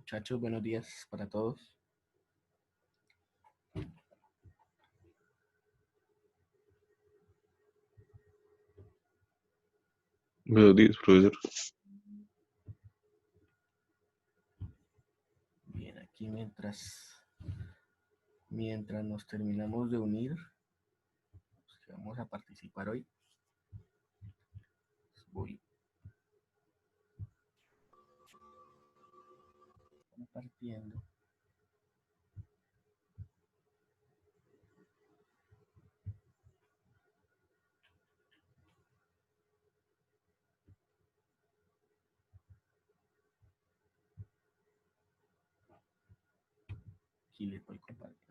Muchachos, buenos días para todos. Buenos días, profesor. Bien, aquí mientras nos terminamos de unir, los que vamos a participar hoy, voy compartiendo. Aquí les voy compartiendo.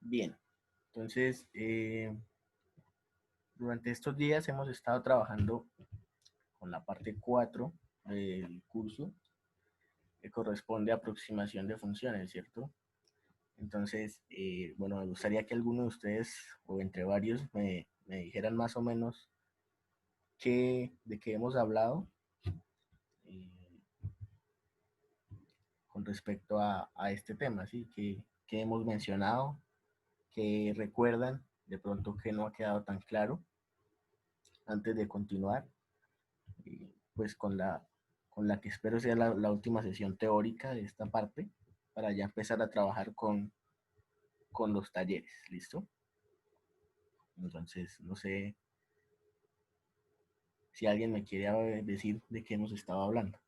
Bien, entonces, durante estos días hemos estado trabajando con la parte 4 del curso, que corresponde a aproximación de funciones, ¿cierto? Entonces, bueno, me gustaría que alguno de ustedes, o entre varios, me dijeran más o menos de qué hemos hablado eh, con respecto a este tema, ¿sí? Que hemos mencionado, que recuerdan, de pronto que no ha quedado tan claro antes de continuar, pues con la que espero sea la última sesión teórica de esta parte, para ya empezar a trabajar con los talleres, ¿listo? Entonces, no sé si alguien me quiere decir de qué hemos estado hablando.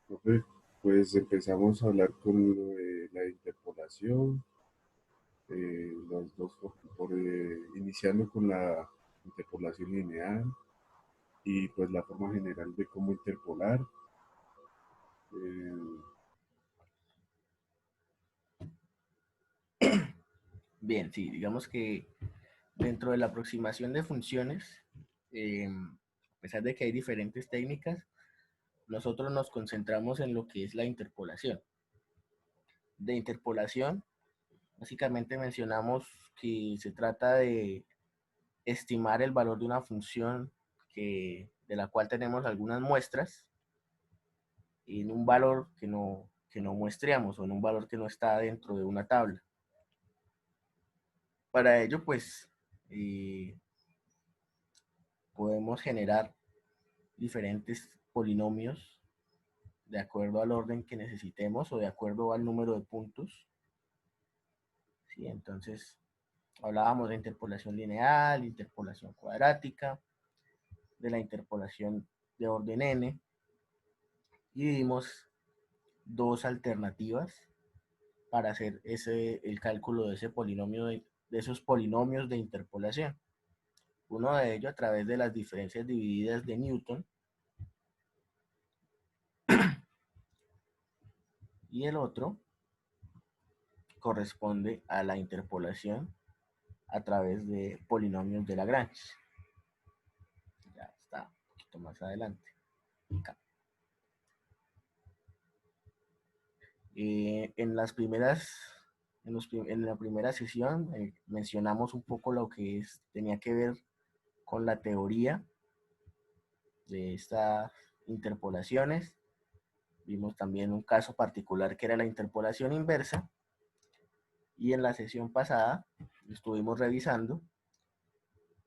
Profe, pues empezamos a hablar con lo de la interpolación, las dos, iniciando con la interpolación lineal y pues la forma general de cómo interpolar. eh, Bien, sí, digamos que dentro de la aproximación de funciones, a pesar de que hay diferentes técnicas, nosotros nos concentramos en lo que es la interpolación. De interpolación, básicamente mencionamos que se trata de estimar el valor de una función de la cual tenemos algunas muestras en un valor que no muestreamos o en un valor que no está dentro de una tabla. Para ello, pues, eh, podemos generar diferentes polinomios de acuerdo al orden que necesitemos o de acuerdo al número de puntos. ¿Sí? Entonces, hablábamos de interpolación lineal, interpolación cuadrática, de la interpolación de orden n, y dimos dos alternativas para hacer el cálculo de ese polinomio de esos polinomios de interpolación. Uno de ellos a través de las diferencias divididas de Newton y el otro corresponde a la interpolación a través de polinomios de Lagrange. Ya está, un poquito más adelante. Acá. En las primeras, en la primera sesión mencionamos un poco lo que tenía que ver con la teoría de estas interpolaciones. Vimos también un caso particular que era la interpolación inversa. Y en la sesión pasada estuvimos revisando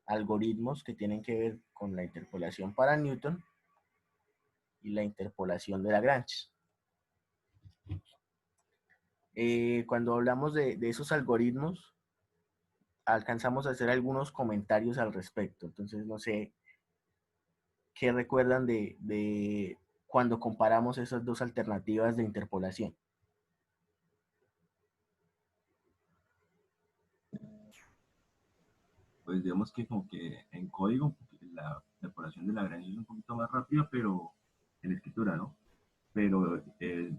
algoritmos que tienen que ver con la interpolación para Newton y la interpolación de Lagrange. Cuando hablamos de esos algoritmos, alcanzamos a hacer algunos comentarios al respecto. Entonces, no sé qué recuerdan de cuando comparamos esas dos alternativas de interpolación. Pues digamos que como que en código la interpolación de Lagrange es un poquito más rápida, pero en escritura, ¿no? pero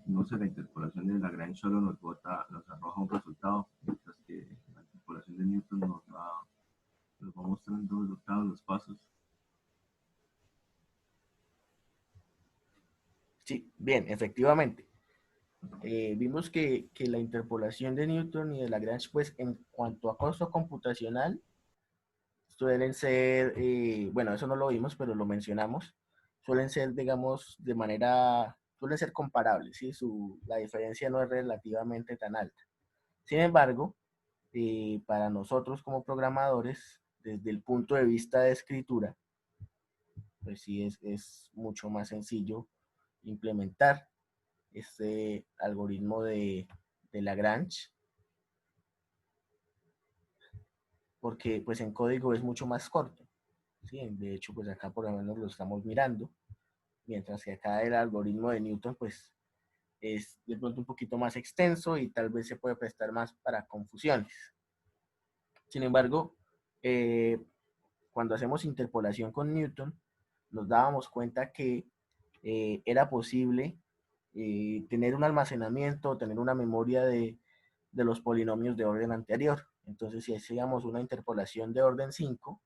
no sé, la interpolación de Lagrange solo nos arroja un resultado, mientras que la interpolación de Newton nos va mostrando los pasos. Sí, bien, efectivamente. Vimos que la interpolación de Newton y de Lagrange, pues en cuanto a costo computacional, suelen ser, bueno, eso no lo vimos, pero lo mencionamos, suelen ser, digamos, suelen ser comparables, ¿sí? La diferencia no es relativamente tan alta. Sin embargo, para nosotros como programadores, desde el punto de vista de escritura, pues sí es mucho más sencillo implementar este algoritmo de Lagrange, porque pues en código es mucho más corto, ¿sí? De hecho, pues acá por lo menos lo estamos mirando, mientras que acá el algoritmo de Newton pues es de pronto un poquito más extenso y tal vez se puede prestar más para confusiones. Sin embargo, eh, cuando hacemos interpolación con Newton, nos dábamos cuenta que era posible tener un almacenamiento, tener una memoria de los polinomios de orden anterior. Entonces, si hacíamos una interpolación de orden 5,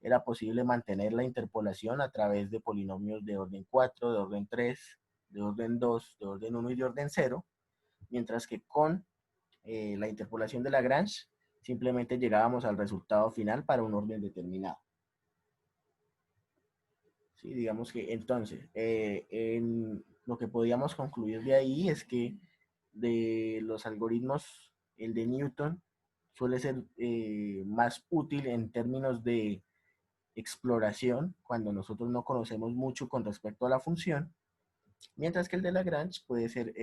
era posible mantener la interpolación a través de polinomios de orden 4, de orden 3, de orden 2, de orden 1 y de orden 0, mientras que con la interpolación de Lagrange simplemente llegábamos al resultado final para un orden determinado. Sí, digamos que entonces, lo que podíamos concluir de ahí es que de los algoritmos, el de Newton suele ser más útil en términos de exploración, cuando nosotros no conocemos mucho con respecto a la función, mientras que el de Lagrange puede ser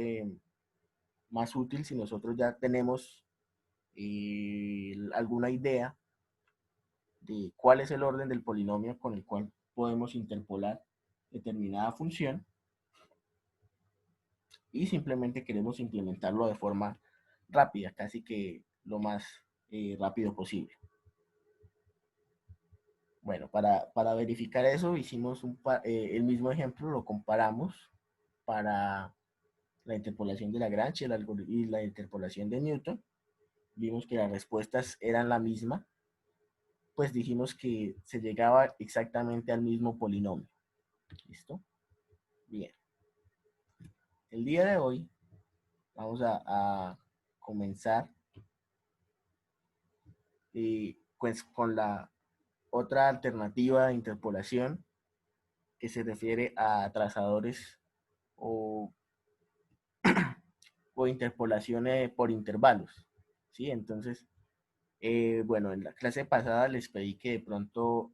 más útil si nosotros ya tenemos alguna idea de cuál es el orden del polinomio con el cual podemos interpolar determinada función y simplemente queremos implementarlo de forma rápida, casi que lo más rápido posible. Bueno, para verificar eso hicimos el mismo ejemplo, lo comparamos para la interpolación de Lagrange y la interpolación de Newton. Vimos que las respuestas eran la misma, pues dijimos que se llegaba exactamente al mismo polinomio. ¿Listo? Bien. El día de hoy vamos a comenzar pues con la otra alternativa de interpolación que se refiere a trazadores o, o interpolaciones por intervalos. ¿Sí? Entonces, bueno, en la clase pasada les pedí que de pronto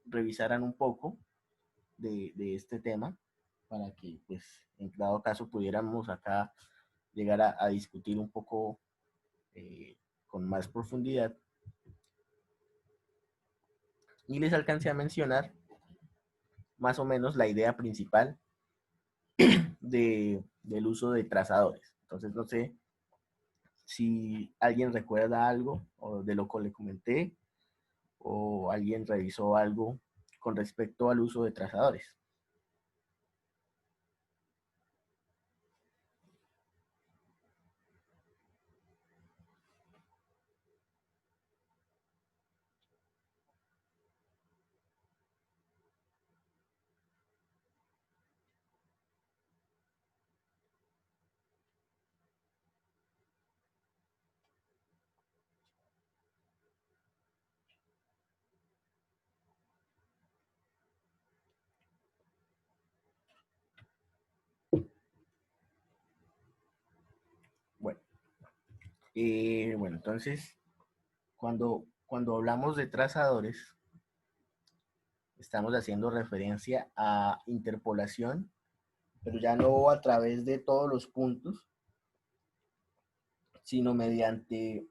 revisaran un poco de este tema para que, pues, en dado caso pudiéramos acá llegar a discutir un poco con más profundidad. Y les alcancé a mencionar más o menos la idea principal del uso de trazadores. Entonces, no sé si alguien recuerda algo o de lo que le comenté o alguien revisó algo con respecto al uso de trazadores. Bueno, entonces, cuando hablamos de trazadores, estamos haciendo referencia a interpolación, pero ya no a través de todos los puntos, sino mediante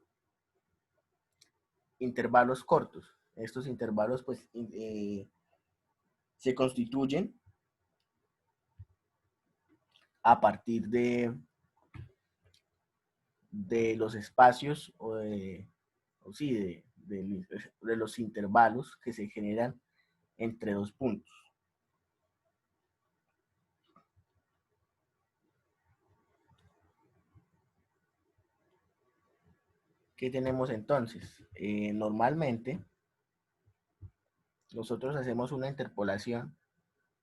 intervalos cortos. Estos intervalos pues se constituyen a partir de los espacios de los intervalos que se generan entre dos puntos. ¿qué tenemos entonces? Normalmente, nosotros hacemos una interpolación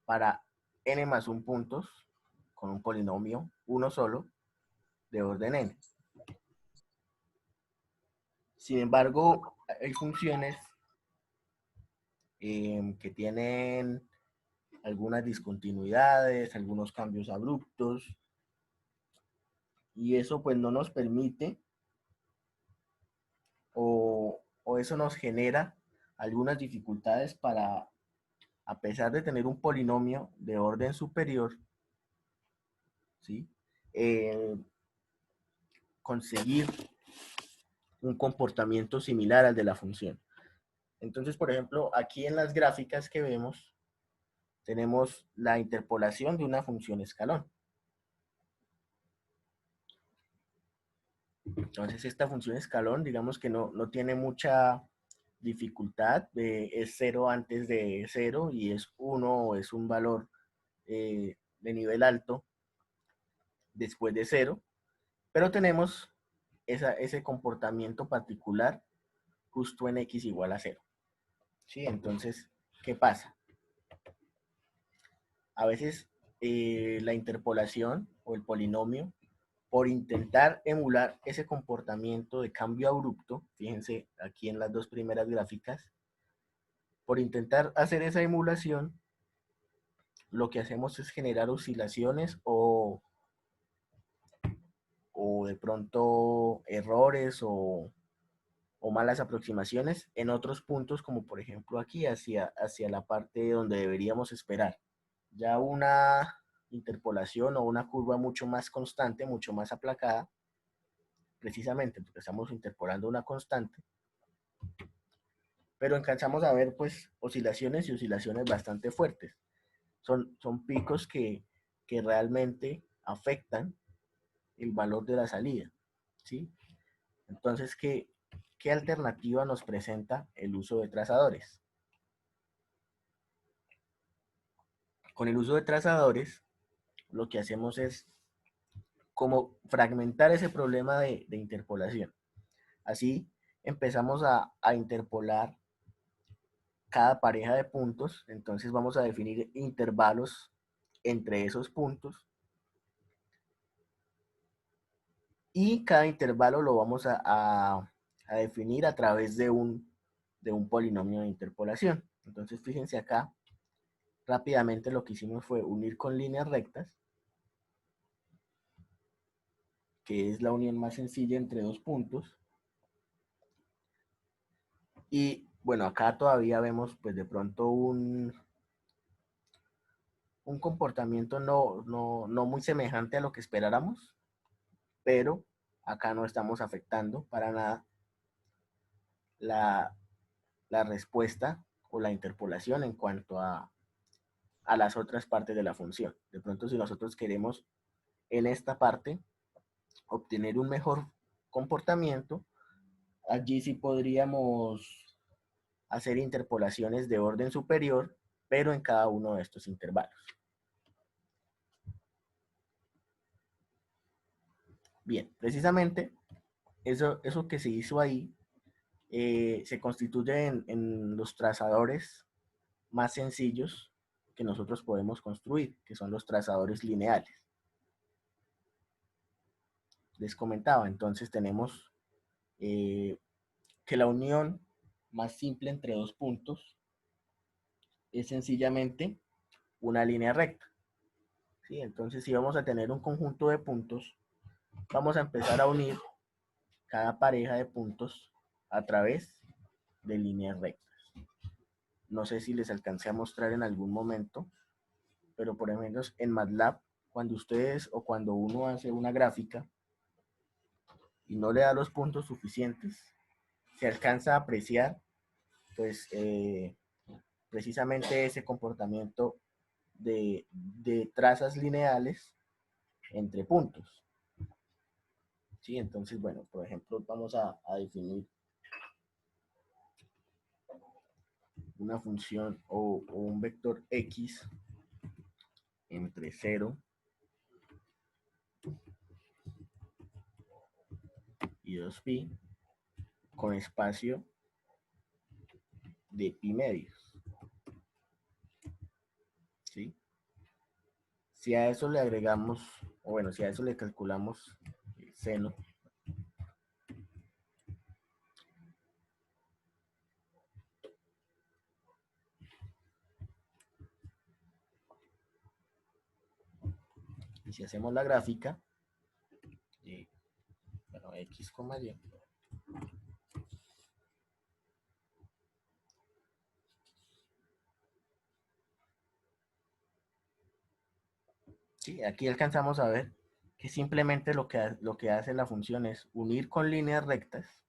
para n más 1 puntos con un polinomio, uno solo, de orden n. Sin embargo, hay funciones que tienen algunas discontinuidades, algunos cambios abruptos, y eso pues no nos permite o eso nos genera algunas dificultades para, a pesar de tener un polinomio de orden superior, ¿sí? Conseguir un comportamiento similar al de la función. Entonces, por ejemplo, aquí en las gráficas que vemos, tenemos la interpolación de una función escalón. Entonces, esta función escalón, digamos que no tiene mucha dificultad, es 0 antes de 0 y es 1 o es un valor de nivel alto después de 0, pero tenemos ese comportamiento particular justo en x igual a 0. ¿Sí? Entonces, ¿qué pasa? A veces la interpolación o el polinomio, por intentar emular ese comportamiento de cambio abrupto, fíjense aquí en las dos primeras gráficas, por intentar hacer esa emulación, lo que hacemos es generar oscilaciones o de pronto errores o malas aproximaciones en otros puntos, como por ejemplo aquí hacia la parte donde deberíamos esperar. Ya una interpolación o una curva mucho más constante, mucho más aplacada, precisamente porque estamos interpolando una constante, pero alcanzamos a ver pues oscilaciones y oscilaciones bastante fuertes. Son picos que realmente afectan el valor de la salida, ¿sí? Entonces, ¿qué alternativa nos presenta el uso de trazadores? Con el uso de trazadores, lo que hacemos es como fragmentar ese problema de interpolación. Así empezamos a interpolar cada pareja de puntos, entonces vamos a definir intervalos entre esos puntos y cada intervalo lo vamos a definir a través de un polinomio de interpolación. Entonces fíjense acá, rápidamente lo que hicimos fue unir con líneas rectas, que es la unión más sencilla entre dos puntos. Y bueno, acá todavía vemos pues de pronto un comportamiento no muy semejante a lo que esperáramos, pero acá no estamos afectando para nada la respuesta o la interpolación en cuanto a las otras partes de la función. De pronto, si nosotros queremos en esta parte obtener un mejor comportamiento, allí sí podríamos hacer interpolaciones de orden superior, pero en cada uno de estos intervalos. Bien, precisamente eso que se hizo ahí se constituye en los trazadores más sencillos que nosotros podemos construir, que son los trazadores lineales. Les comentaba, entonces tenemos que la unión más simple entre dos puntos es sencillamente una línea recta. ¿Sí? Entonces, si vamos a tener un conjunto de puntos, vamos a empezar a unir cada pareja de puntos a través de líneas rectas. No sé si les alcancé a mostrar en algún momento, pero por ejemplo en MATLAB, cuando ustedes o cuando uno hace una gráfica y no le da los puntos suficientes, se alcanza a apreciar pues precisamente ese comportamiento de trazas lineales entre puntos. ¿Sí? Entonces, bueno, por ejemplo, vamos a definir una función o un vector x entre 0 y 2pi, con espacio de pi medios. ¿Sí? Si a eso le agregamos, o bueno, si a eso le calculamos el seno, y si hacemos la gráfica, bueno, x, y, ¿sí? Aquí alcanzamos a ver que simplemente lo que hace la función es unir con líneas rectas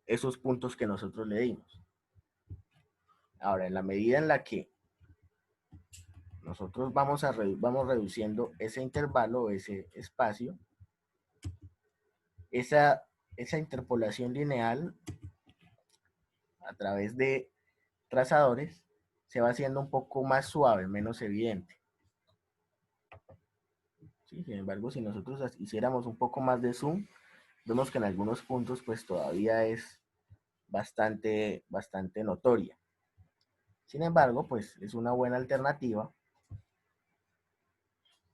esos puntos que nosotros le dimos. Ahora, en la medida en la que nosotros vamos reduciendo ese intervalo, ese espacio, esa interpolación lineal a través de trazadores se va haciendo un poco más suave, menos evidente. ¿Sí? Sin embargo, si nosotros hiciéramos un poco más de zoom, vemos que en algunos puntos pues todavía es bastante notoria. Sin embargo, pues es una buena alternativa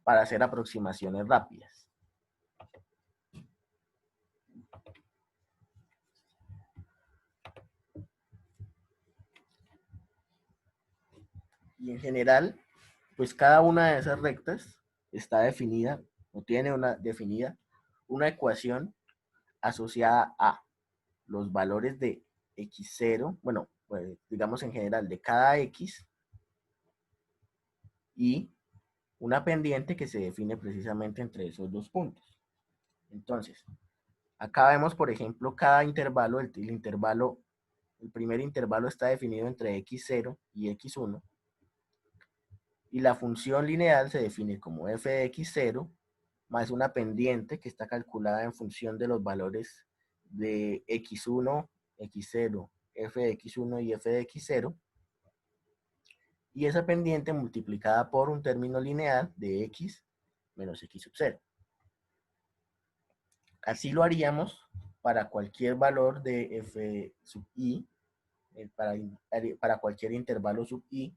para hacer aproximaciones rápidas. Y en general, pues cada una de esas rectas está definida o tiene definida una ecuación asociada a los valores de x0, bueno, pues digamos en general de cada x, y una pendiente que se define precisamente entre esos dos puntos. Entonces, acá vemos, por ejemplo, cada intervalo, el primer intervalo está definido entre x0 y x1, y la función lineal se define como f de x0 más una pendiente que está calculada en función de los valores de x1, x0, f de x1 y f de x0, y esa pendiente multiplicada por un término lineal de x menos x sub 0. Así lo haríamos para cualquier valor de f sub i, para cualquier intervalo sub i,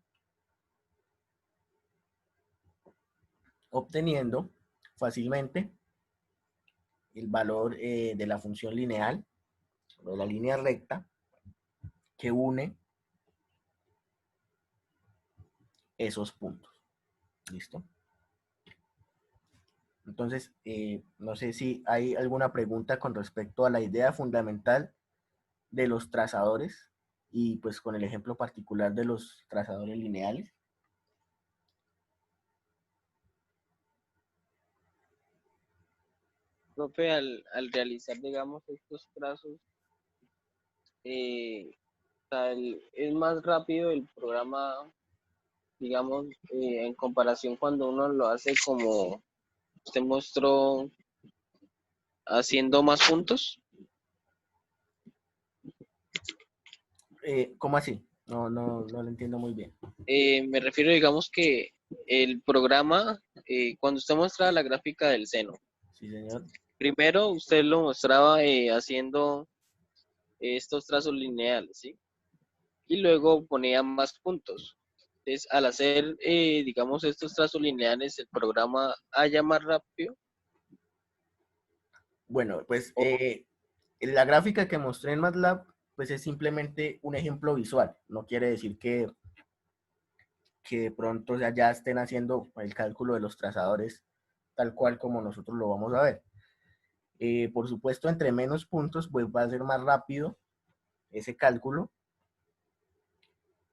obteniendo fácilmente el valor de la función lineal, o de la línea recta, que une esos puntos. ¿Listo? Entonces, no sé si hay alguna pregunta con respecto a la idea fundamental de los trazadores y pues con el ejemplo particular de los trazadores lineales. Profe, al realizar, digamos, estos trazos, o sea, es más rápido el programa, digamos, en comparación cuando uno lo hace como usted mostró, haciendo más puntos. ¿Cómo así? No lo entiendo muy bien. Me refiero, digamos, que el programa, cuando usted muestra la gráfica del seno, Sí, señor. primero usted lo mostraba haciendo estos trazos lineales, ¿sí? Y luego ponía más puntos. Entonces, al hacer, digamos, estos trazos lineales, el programa halla más rápido. Bueno, pues la gráfica que mostré en MATLAB pues es simplemente un ejemplo visual. No quiere decir que de pronto ya estén haciendo el cálculo de los trazadores tal cual como nosotros lo vamos a ver. Por supuesto, entre menos puntos, pues va a ser más rápido ese cálculo,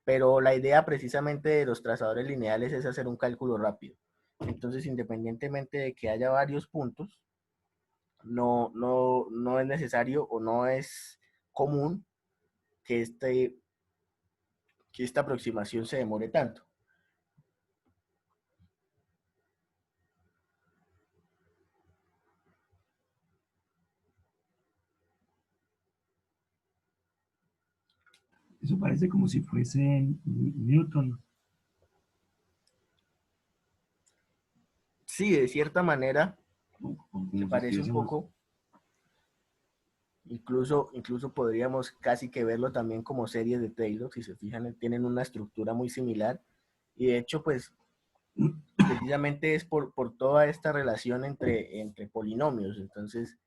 pero la idea precisamente de los trazadores lineales es hacer un cálculo rápido. Entonces, independientemente de que haya varios puntos, no es necesario o no es común que, que esta aproximación se demore tanto. Eso parece como si fuese Newton. Sí, de cierta manera, Como se si parece un estuviésemos poco. Incluso podríamos casi que verlo también como series de Taylor, si se fijan, tienen una estructura muy similar. Y de hecho, pues, precisamente es por toda esta relación entre polinomios. Entonces,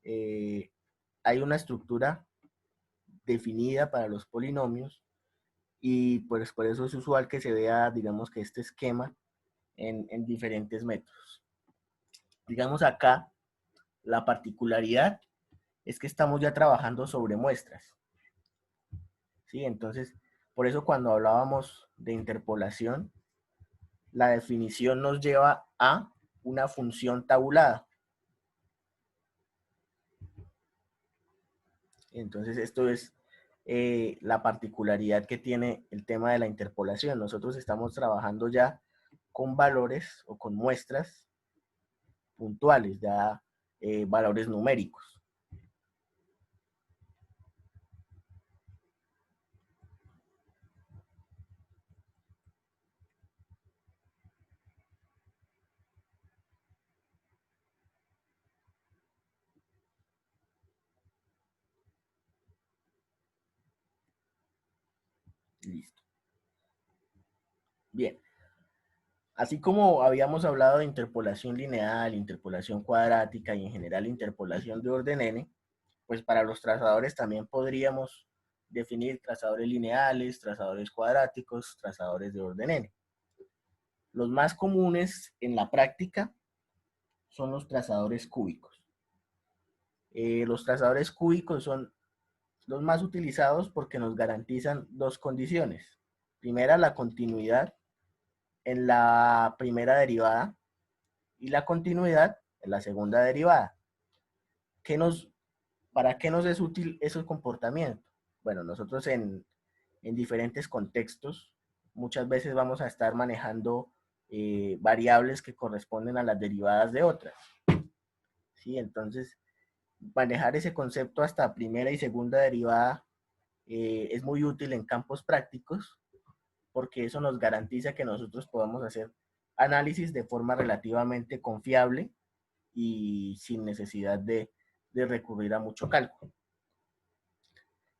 hay una estructura definida para los polinomios y pues por eso es usual que se vea, digamos, que este esquema en diferentes métodos. Digamos acá, la particularidad es que estamos ya trabajando sobre muestras. ¿Sí? Entonces, por eso cuando hablábamos de interpolación, la definición nos lleva a una función tabulada. Entonces, esto es la particularidad que tiene el tema de la interpolación. Nosotros estamos trabajando ya con valores o con muestras puntuales, ya valores numéricos. Listo. Bien. Así como habíamos hablado de interpolación lineal, interpolación cuadrática y en general interpolación de orden n, pues para los trazadores también podríamos definir trazadores lineales, trazadores cuadráticos, trazadores de orden n. Los más comunes en la práctica son los trazadores cúbicos. Los trazadores cúbicos son los más utilizados porque nos garantizan dos condiciones. Primera, la continuidad en la primera derivada y la continuidad en la segunda derivada. ¿Para qué nos es útil ese comportamiento? Bueno, nosotros en diferentes contextos muchas veces vamos a estar manejando variables que corresponden a las derivadas de otras. ¿Sí? Entonces, manejar ese concepto hasta primera y segunda derivada es muy útil en campos prácticos porque eso nos garantiza que nosotros podamos hacer análisis de forma relativamente confiable y sin necesidad de recurrir a mucho cálculo.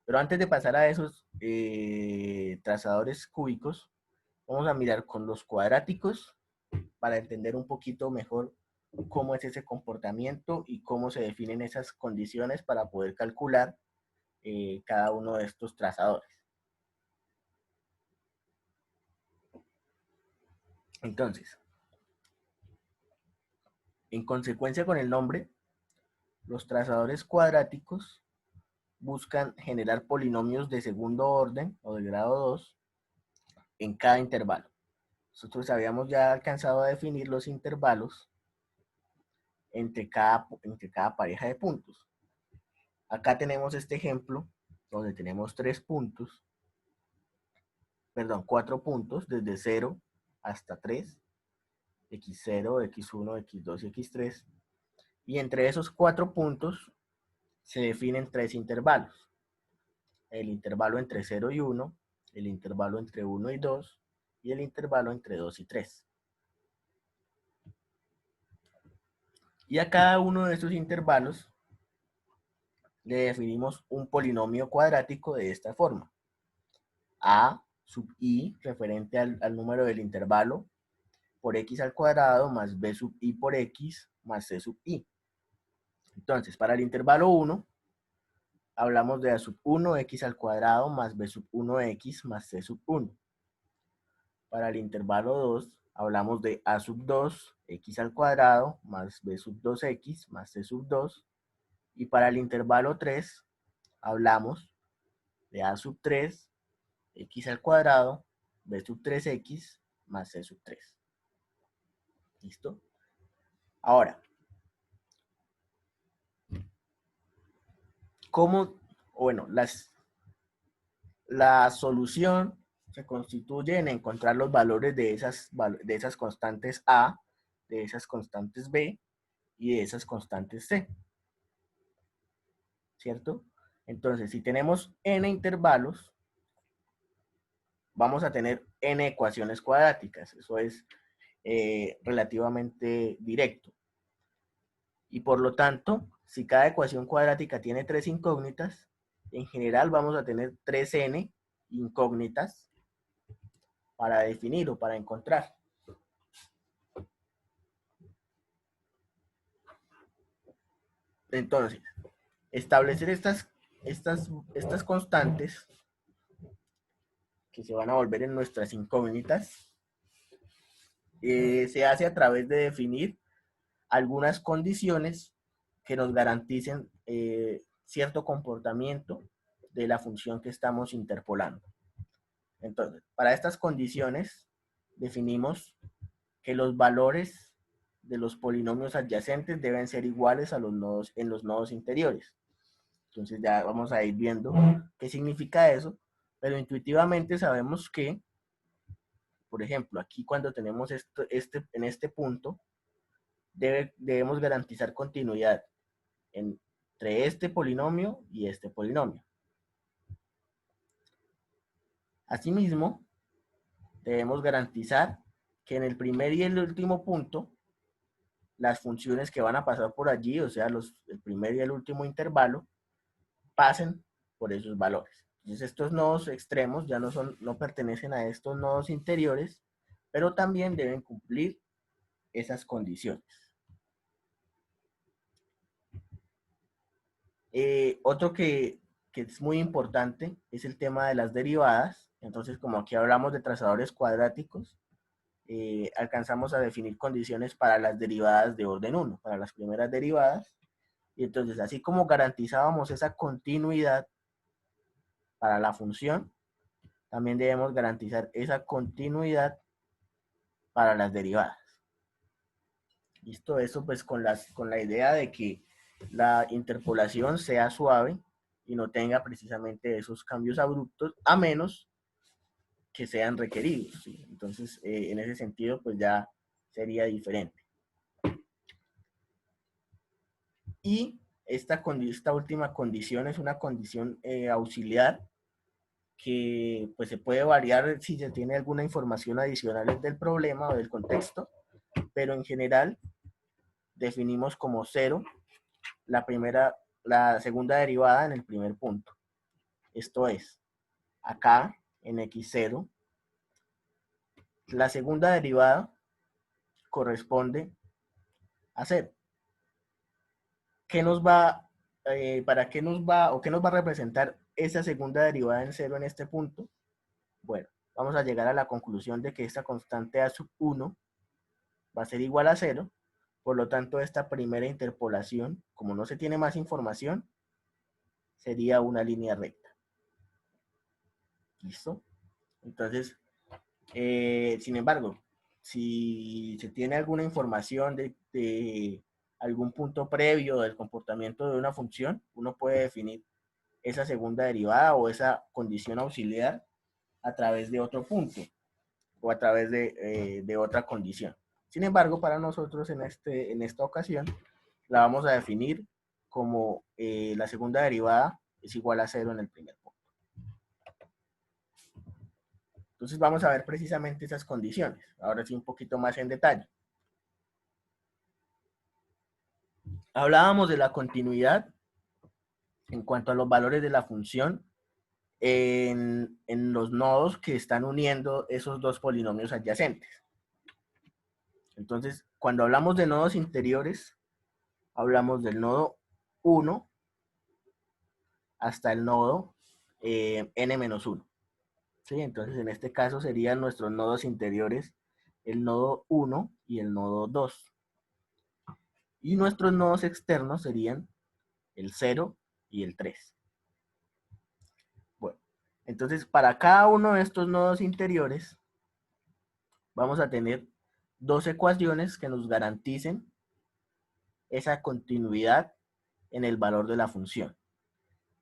Pero antes de pasar a esos trazadores cúbicos, vamos a mirar con los cuadráticos para entender un poquito mejor cómo es ese comportamiento y cómo se definen esas condiciones para poder calcular cada uno de estos trazadores. Entonces, en consecuencia con el nombre, los trazadores cuadráticos buscan generar polinomios de segundo orden o de grado 2 en cada intervalo. Nosotros habíamos ya alcanzado a definir los intervalos entre cada pareja de puntos. Acá tenemos este ejemplo donde tenemos 4 puntos desde 0 hasta 3, x0, x1, x2 y x3. Y entre esos 4 puntos se definen 3 intervalos. El intervalo entre 0 y 1, el intervalo entre 1 y 2 y el intervalo entre 2 y 3. Y a cada uno de estos intervalos le definimos un polinomio cuadrático de esta forma. A sub i, referente al número del intervalo, por x al cuadrado más b sub i por x más c sub i. Entonces, para el intervalo 1, hablamos de a sub 1 x al cuadrado más b sub 1x más c sub 1. Para el intervalo 2, hablamos de a sub 2 x al cuadrado más b sub 2x más c sub 2. Y para el intervalo 3, hablamos de a sub 3 x al cuadrado b sub 3x más c sub 3. ¿Listo? Ahora, la solución se constituye en encontrar los valores de esas constantes A, de esas constantes B y de esas constantes C. ¿Cierto? Entonces, si tenemos n intervalos, vamos a tener n ecuaciones cuadráticas. Eso es relativamente directo. Y por lo tanto, si cada ecuación cuadrática tiene 3 incógnitas, en general vamos a tener 3n incógnitas para definir o para encontrar. Entonces, establecer estas constantes que se van a volver en nuestras incógnitas se hace a través de definir algunas condiciones que nos garanticen cierto comportamiento de la función que estamos interpolando. Entonces, para estas condiciones definimos que los valores de los polinomios adyacentes deben ser iguales a los nodos en los nodos interiores. Entonces ya vamos a ir viendo qué significa eso, pero intuitivamente sabemos que, por ejemplo, aquí cuando tenemos en este punto, debemos garantizar continuidad entre este polinomio y este polinomio. Asimismo, debemos garantizar que en el primer y el último punto, las funciones que van a pasar por allí, o sea, el primer y el último intervalo, pasen por esos valores. Entonces, estos nodos extremos ya no pertenecen a estos nodos interiores, pero también deben cumplir esas condiciones. Otro que es muy importante es el tema de las derivadas. Entonces, como aquí hablamos de trazadores cuadráticos, alcanzamos a definir condiciones para las derivadas de orden 1, para las primeras derivadas. Y entonces, así como garantizábamos esa continuidad para la función, también debemos garantizar esa continuidad para las derivadas. ¿Listo? Eso pues con la idea de que la interpolación sea suave y no tenga precisamente esos cambios abruptos, a menos que sean requeridos, ¿sí? Entonces, en ese sentido, pues ya sería diferente. Y esta última condición es una condición auxiliar que pues se puede variar si se tiene alguna información adicional del problema o del contexto, pero en general definimos como 0 la segunda derivada en el primer punto. Esto es, acá en x0, la segunda derivada corresponde a 0. ¿Qué nos va, para qué nos va, o qué nos va a representar esa segunda derivada en 0 en este punto? Bueno, vamos a llegar a la conclusión de que esta constante a sub 1 va a ser igual a 0. Por lo tanto, esta primera interpolación, como no se tiene más información, sería una línea recta. ¿Listo? Entonces, sin embargo, si se tiene alguna información de algún punto previo del comportamiento de una función, uno puede definir esa segunda derivada o esa condición auxiliar a través de otro punto o a través de otra condición. Sin embargo, para nosotros en esta ocasión la vamos a definir como la segunda derivada es igual a 0 en el primer punto. Entonces vamos a ver precisamente esas condiciones. Ahora sí un poquito más en detalle. Hablábamos de la continuidad en cuanto a los valores de la función en los nodos que están uniendo esos dos polinomios adyacentes. Entonces, cuando hablamos de nodos interiores, hablamos del nodo 1 hasta el nodo n-1. ¿Sí? Entonces, en este caso serían nuestros nodos interiores el nodo 1 y el nodo 2. Y nuestros nodos externos serían el 0 y el 3. Bueno, entonces para cada uno de estos nodos interiores vamos a tener dos ecuaciones que nos garanticen esa continuidad en el valor de la función.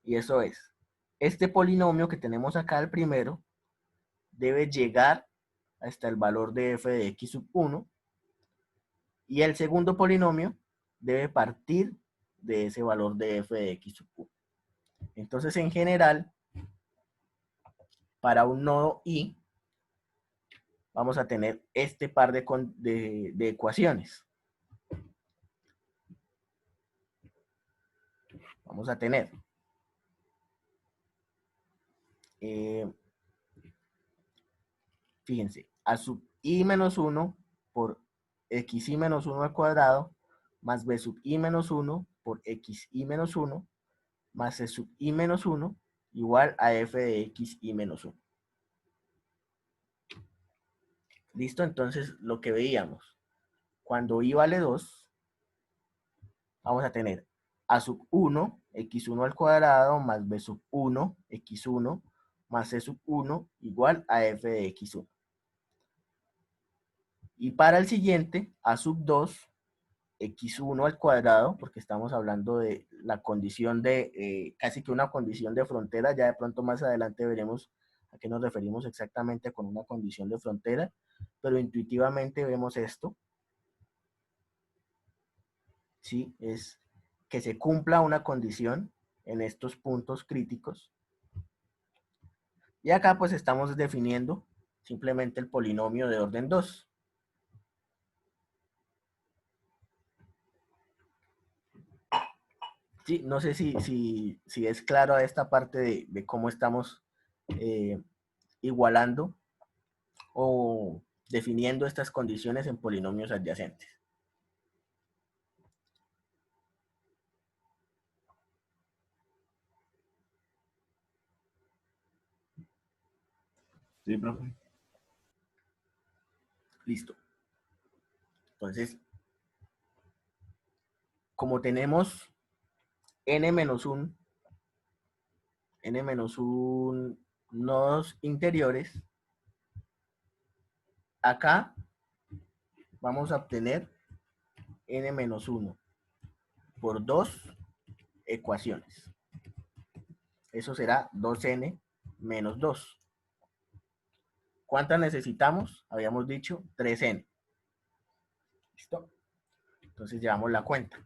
Y eso es, este polinomio que tenemos acá, el primero, debe llegar hasta el valor de f de x sub 1, y el segundo polinomio debe partir de ese valor de f de x sub 1. Entonces, en general, para un nodo i, vamos a tener este par de ecuaciones. vamos a tener fíjense, a sub i menos 1 por xi menos 1 al cuadrado más b sub i menos 1 por xi menos 1 más c sub i menos 1 igual a f de xi menos 1. ¿Listo? Entonces, lo que veíamos, cuando i vale 2, vamos a tener a sub 1, x1 al cuadrado, más b sub 1, x1, más c sub 1, igual a f de x1. Y para el siguiente, a sub 2, x1 al cuadrado, porque estamos hablando de la condición de, casi que una condición de frontera, ya de pronto más adelante veremos a qué nos referimos exactamente con una condición de frontera, pero intuitivamente vemos esto, ¿sí? Es que se cumpla una condición en estos puntos críticos. Y acá pues estamos definiendo simplemente el polinomio de orden 2. Sí, no sé si es claro a esta parte de cómo estamos igualando o definiendo estas condiciones en polinomios adyacentes. Sí, profe. Listo. Entonces, como tenemos n-1 nodos interiores, acá vamos a obtener n-1 por 2 ecuaciones. Eso será 2n menos 2. ¿Cuántas necesitamos? Habíamos dicho 3n. ¿Listo? Entonces llevamos la cuenta.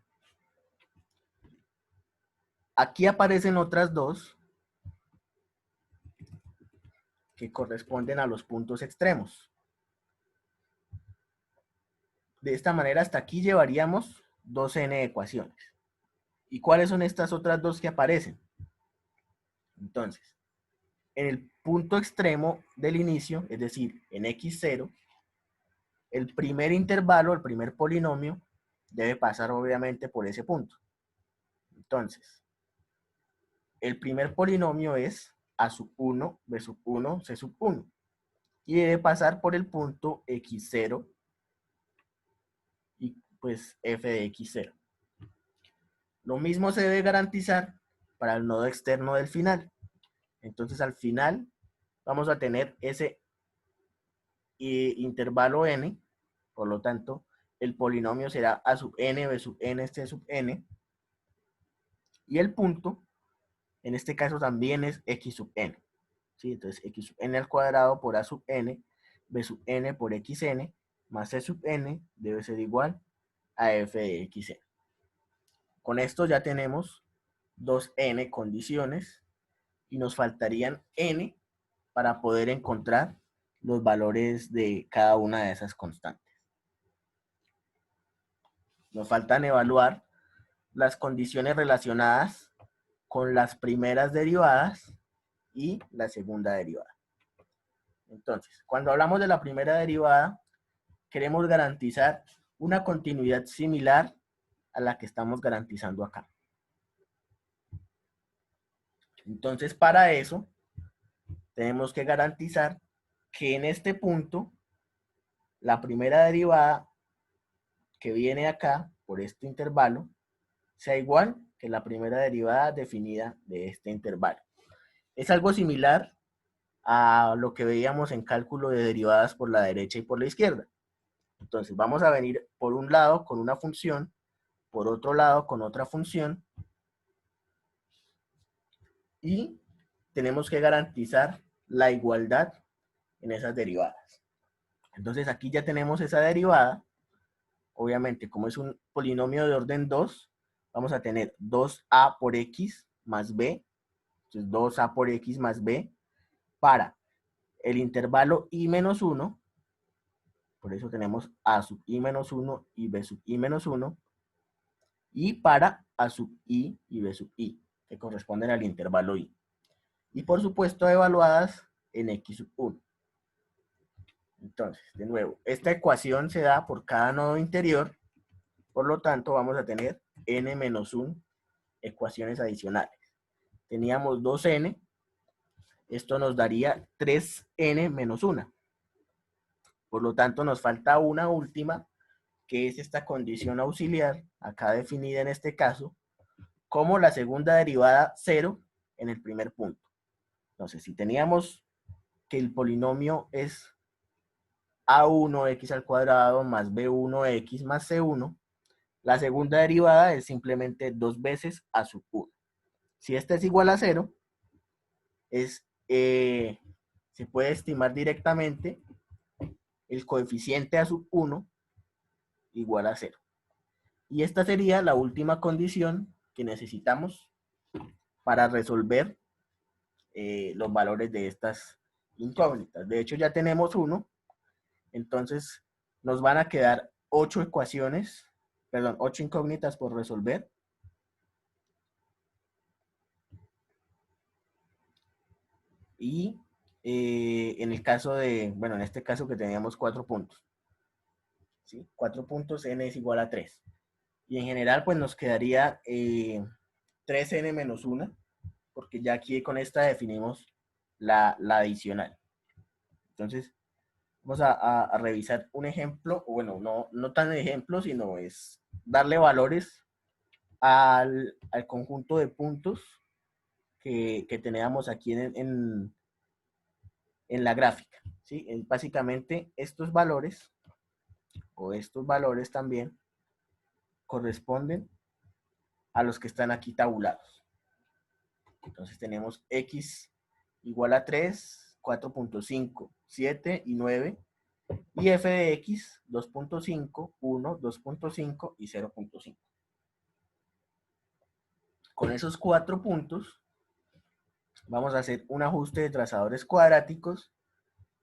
Aquí aparecen otras dos que corresponden a los puntos extremos. De esta manera hasta aquí llevaríamos 2n ecuaciones. ¿Y cuáles son estas otras dos que aparecen? Entonces, en el punto extremo del inicio, es decir, en x0, el primer intervalo, el primer polinomio, debe pasar obviamente por ese punto. Entonces, el primer polinomio es a sub 1, b sub 1, c sub 1. Y debe pasar por el punto x0 y pues f de x0. Lo mismo se debe garantizar para el nodo externo del final. Entonces al final vamos a tener ese intervalo n, por lo tanto el polinomio será a sub n, b sub n, c sub n, y el punto, en este caso también es x sub n. ¿Sí? Entonces x sub n al cuadrado por a sub n, b sub n por xn, más c sub n debe ser igual a f de xn. Con esto ya tenemos 2n condiciones y nos faltarían n para poder encontrar los valores de cada una de esas constantes. Nos faltan evaluar las condiciones relacionadas con las primeras derivadas y la segunda derivada. Entonces, cuando hablamos de la primera derivada, queremos garantizar una continuidad similar a la que estamos garantizando acá. Entonces, para eso, tenemos que garantizar que en este punto, la primera derivada que viene acá, por este intervalo, sea igual que la primera derivada definida de este intervalo. Es algo similar a lo que veíamos en cálculo de derivadas por la derecha y por la izquierda. Entonces, vamos a venir por un lado con una función, por otro lado con otra función, y tenemos que garantizar la igualdad en esas derivadas. Entonces aquí ya tenemos esa derivada. Obviamente, como es un polinomio de orden 2, vamos a tener 2a por x más b. Entonces 2a por x más b para el intervalo i menos 1. Por eso tenemos a sub i menos 1 y b sub i menos 1. y para A sub i y B sub i, que corresponden al intervalo i. Y por supuesto evaluadas en x sub 1. Entonces, de nuevo, esta ecuación se da por cada nodo interior, por lo tanto vamos a tener n-1 ecuaciones adicionales. Teníamos 2n, esto nos daría 3n-1. Por lo tanto, nos falta una última, que es esta condición auxiliar, acá definida en este caso, como la segunda derivada 0 en el primer punto. Entonces, si teníamos que el polinomio es a1x al cuadrado más b1x más c1, la segunda derivada es simplemente 2 veces a sub 1. Si esta es igual a 0, se puede estimar directamente el coeficiente a sub 1 igual a 0. Y esta sería la última condición que necesitamos para resolver los valores de estas incógnitas. De hecho, ya tenemos uno. Entonces, nos van a quedar 8 incógnitas por resolver. Y en el caso de, bueno, en este caso que teníamos 4 puntos. ¿Sí? 4 puntos, n es igual a 3. Y en general, pues nos quedaría 3n menos 1, porque ya aquí con esta definimos la adicional. Entonces, vamos a revisar un ejemplo, o bueno, no tan ejemplo, sino es darle valores al conjunto de puntos que teníamos aquí en la gráfica. ¿Sí? Básicamente, estos valores, o estos valores también, corresponden a los que están aquí tabulados. Entonces tenemos x igual a 3, 4.5, 7 y 9. Y f de x, 2.5, 1, 2.5 y 0.5. Con esos 4 puntos, vamos a hacer un ajuste de trazadores cuadráticos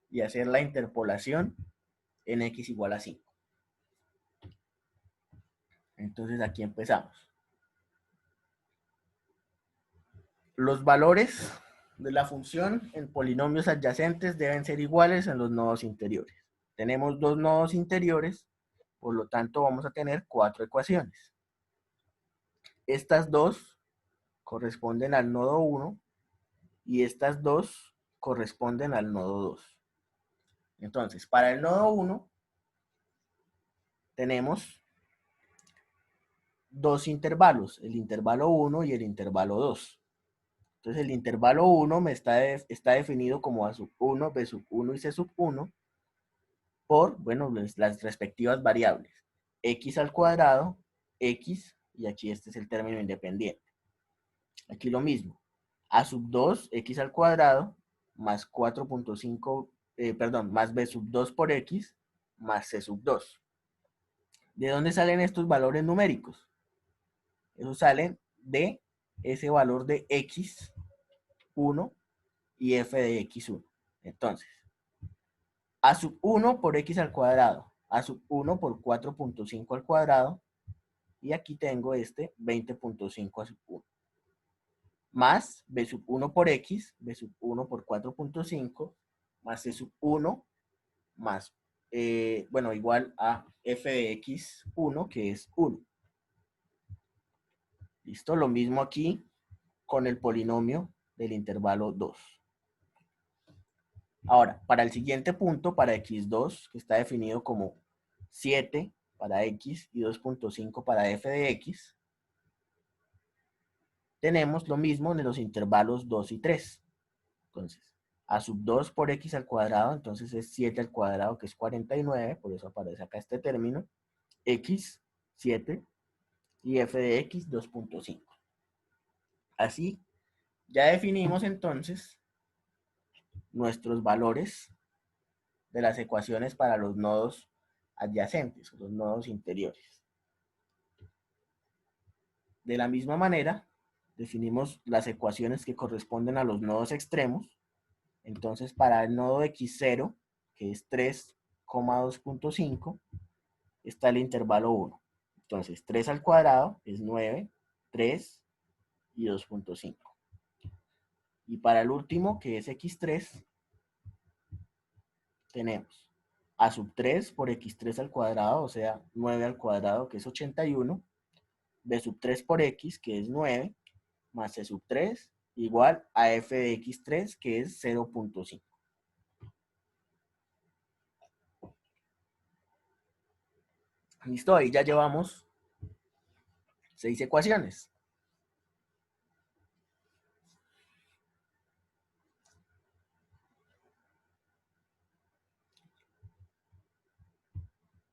y hacer la interpolación en x igual a 5. Entonces aquí empezamos. Los valores de la función en polinomios adyacentes deben ser iguales en los nodos interiores. Tenemos 2 nodos interiores, por lo tanto vamos a tener 4 ecuaciones. Estas 2 corresponden al nodo 1 y estas 2 corresponden al nodo 2. Entonces, para el nodo 1 tenemos 2 intervalos, el intervalo 1 y el intervalo 2. Entonces, el intervalo 1 está definido como A sub 1, B sub 1 y C sub 1 por, bueno, las respectivas variables. X al cuadrado, X, y aquí este es el término independiente. Aquí lo mismo. A sub 2, X al cuadrado, más 4.5, más B sub 2 por X, más C sub 2. ¿De dónde salen estos valores numéricos? Esos salen de ese valor de X1 y F de X1. Entonces, A sub 1 por X al cuadrado, A sub 1 por 4.5 al cuadrado, y aquí tengo este 20.5 A sub 1. Más B sub 1 por X, B sub 1 por 4.5, más C sub 1, más, bueno, igual a F de X1, que es 1. ¿Listo? Lo mismo aquí con el polinomio del intervalo 2. Ahora, para el siguiente punto, para X2, que está definido como 7 para X y 2.5 para F de X, tenemos lo mismo en los intervalos 2 y 3. Entonces, A sub 2 por X al cuadrado, entonces es 7 al cuadrado, que es 49, por eso aparece acá este término. X, 7, y F de X, 2.5. Así, ya definimos entonces nuestros valores de las ecuaciones para los nodos adyacentes, los nodos interiores. De la misma manera, definimos las ecuaciones que corresponden a los nodos extremos. Entonces, para el nodo X0, que es 3,2.5, está el intervalo 1. Entonces, 3 al cuadrado es 9, 3 y 2.5. Y para el último, que es x3, tenemos a sub 3 por x3 al cuadrado, o sea, 9 al cuadrado, que es 81, b sub 3 por x, que es 9, más c sub 3, igual a f de x3, que es 0.5. Listo, ahí ya llevamos 6 ecuaciones.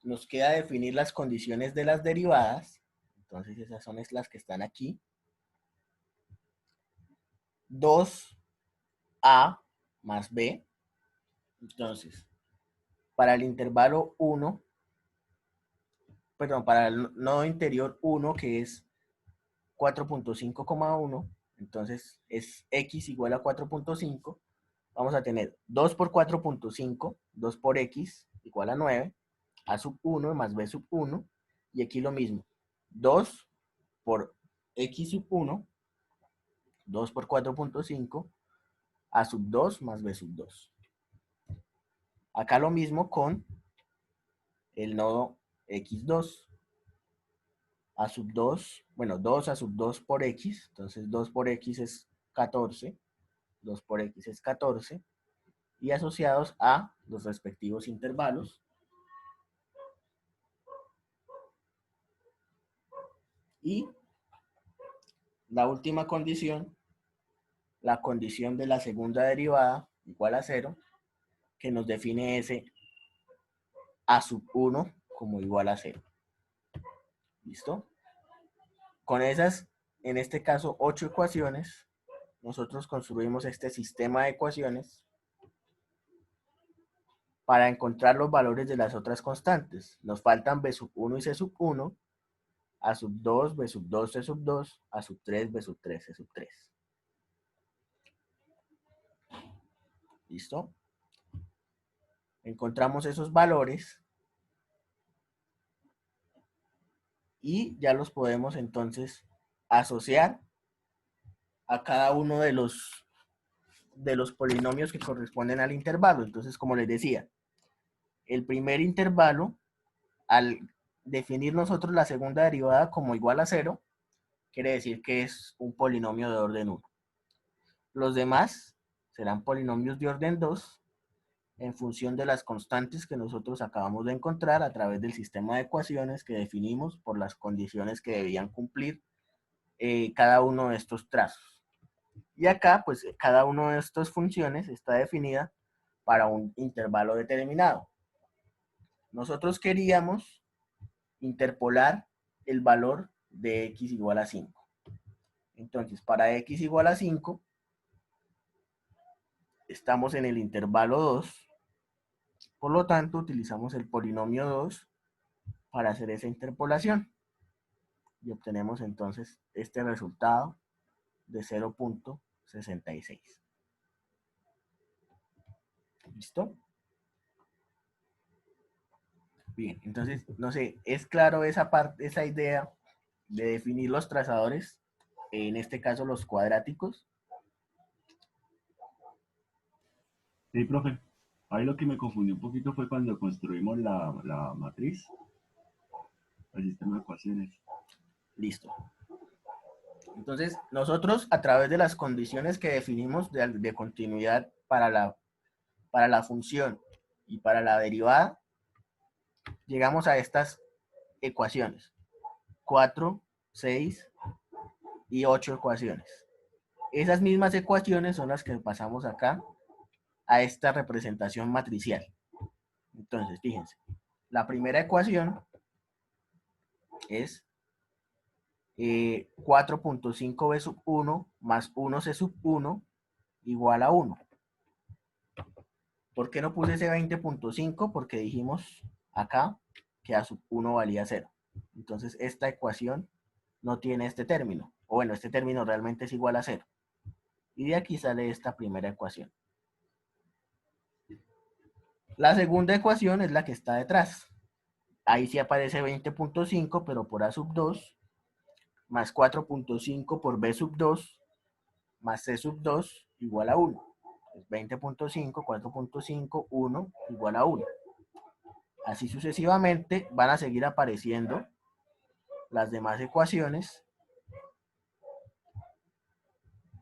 Nos queda definir las condiciones de las derivadas. Entonces esas son las que están aquí. 2a más b. Entonces, para el intervalo 1, perdón, para el nodo interior 1, que es 4.5,1, entonces es x igual a 4.5, vamos a tener 2 por 4.5, 2 por x igual a 9, a sub 1 más b sub 1, y aquí lo mismo, 2 por x sub 1, 2 por 4.5, a sub 2 más b sub 2. Acá lo mismo con el nodo x2, a sub 2, bueno, 2 a sub 2 por x, entonces 2 por x es 14, 2 por x es 14, y asociados a los respectivos intervalos. Y la última condición, la condición de la segunda derivada igual a 0, que nos define ese a sub 1 como igual a 0. ¿Listo? Con esas, en este caso, 8 ecuaciones, nosotros construimos este sistema de ecuaciones para encontrar los valores de las otras constantes. Nos faltan b sub 1 y c sub 1, a sub 2, b sub 2, c sub 2, a sub 3, b sub 3, c sub 3. ¿Listo? Encontramos esos valores y ya los podemos entonces asociar a cada uno de los polinomios que corresponden al intervalo. Entonces, como les decía, el primer intervalo, al definir nosotros la segunda derivada como igual a 0, quiere decir que es un polinomio de orden 1. Los demás serán polinomios de orden 2 en función de las constantes que nosotros acabamos de encontrar a través del sistema de ecuaciones que definimos por las condiciones que debían cumplir cada uno de estos trazos. Y acá, pues, cada una de estas funciones está definida para un intervalo determinado. Nosotros queríamos interpolar el valor de x igual a 5. Entonces, para x igual a 5, estamos en el intervalo 2. Por lo tanto, utilizamos el polinomio 2 para hacer esa interpolación. Y obtenemos entonces este resultado de 0.66. ¿Listo? Bien, entonces, no sé, ¿es claro esa parte, esa idea de definir los trazadores? En este caso, los cuadráticos. Sí, profe. Ahí lo que me confundió un poquito fue cuando construimos la matriz, el sistema de ecuaciones. Listo. Entonces, nosotros, a través de las condiciones que definimos de continuidad para la función y para la derivada, llegamos a estas ecuaciones. 4, 6 y 8 ecuaciones. Esas mismas ecuaciones son las que pasamos acá a esta representación matricial. Entonces, fíjense, la primera ecuación es 4.5b sub 1 más 1c sub 1 igual a 1. ¿Por qué no puse ese 20.5? Porque dijimos acá que a sub 1 valía 0. Entonces esta ecuación no tiene este término. O bueno, este término realmente es igual a 0. Y de aquí sale esta primera ecuación. La segunda ecuación es la que está detrás. ahí sí aparece 20.5, pero por A sub 2, más 4.5 por B sub 2, más C sub 2, igual a 1. 20.5, 4.5, 1, igual a 1. Así sucesivamente van a seguir apareciendo las demás ecuaciones.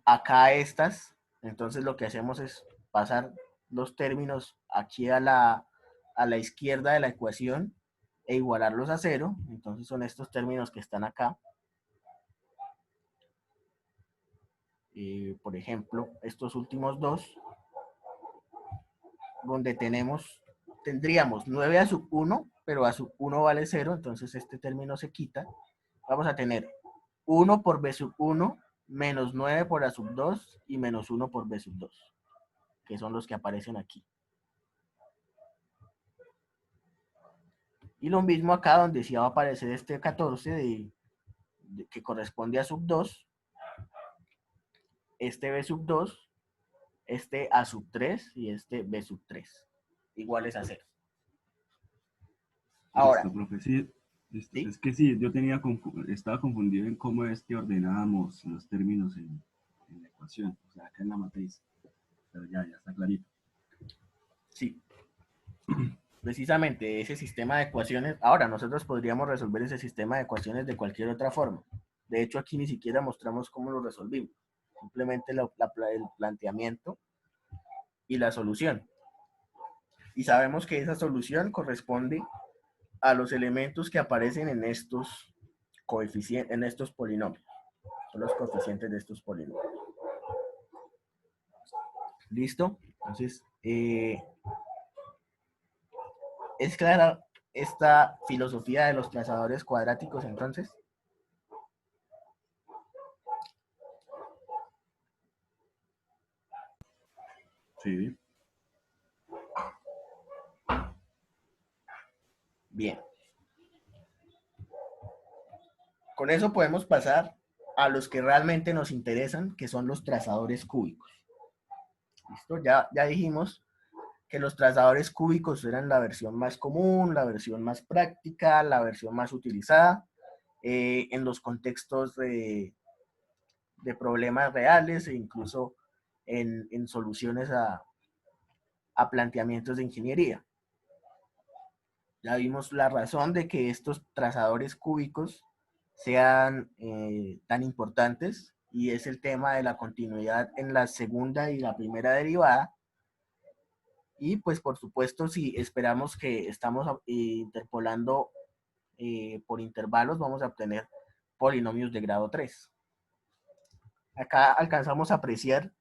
Acá estas, entonces lo que hacemos es pasar los términos aquí a la izquierda de la ecuación e igualarlos a 0. Entonces son estos términos que están acá. Por ejemplo, estos últimos dos, donde tendríamos 9 a sub 1, pero a sub 1 vale 0, entonces este término se quita. Vamos a tener 1 por B sub 1, menos 9 por A sub 2 y menos 1 por B sub 2, que son los que aparecen aquí. Y lo mismo acá, donde sí va a aparecer este 14 que corresponde a sub 2, este B sub 2, este A sub 3 y este B sub 3, iguales a 0. Ahora, Listo, profe, sí, listo. ¿sí? Es que sí, yo estaba confundido en cómo es que ordenábamos los términos en la ecuación, o sea, acá en la matriz. Pero ya está clarito. Sí. Precisamente ese sistema de ecuaciones, ahora nosotros podríamos resolver ese sistema de ecuaciones de cualquier otra forma. De hecho, aquí ni siquiera mostramos cómo lo resolvimos. Simplemente el planteamiento y la solución. Y sabemos que esa solución corresponde a los elementos que aparecen en estos coeficientes, en estos polinomios. Son los coeficientes de estos polinomios. ¿Listo? Entonces, ¿es clara esta filosofía de los trazadores cuadráticos entonces? Sí. Bien. Con eso podemos pasar a los que realmente nos interesan, que son los trazadores cúbicos. ¿Listo? Ya dijimos que los trazadores cúbicos eran la versión más común, la versión más práctica, la versión más utilizada en los contextos de problemas reales e incluso en soluciones a planteamientos de ingeniería. Ya vimos la razón de que estos trazadores cúbicos sean tan importantes, y es el tema de la continuidad en la segunda y la primera derivada. Y pues por supuesto, si esperamos que estamos interpolando por intervalos, vamos a obtener polinomios de grado 3. Acá alcanzamos a apreciar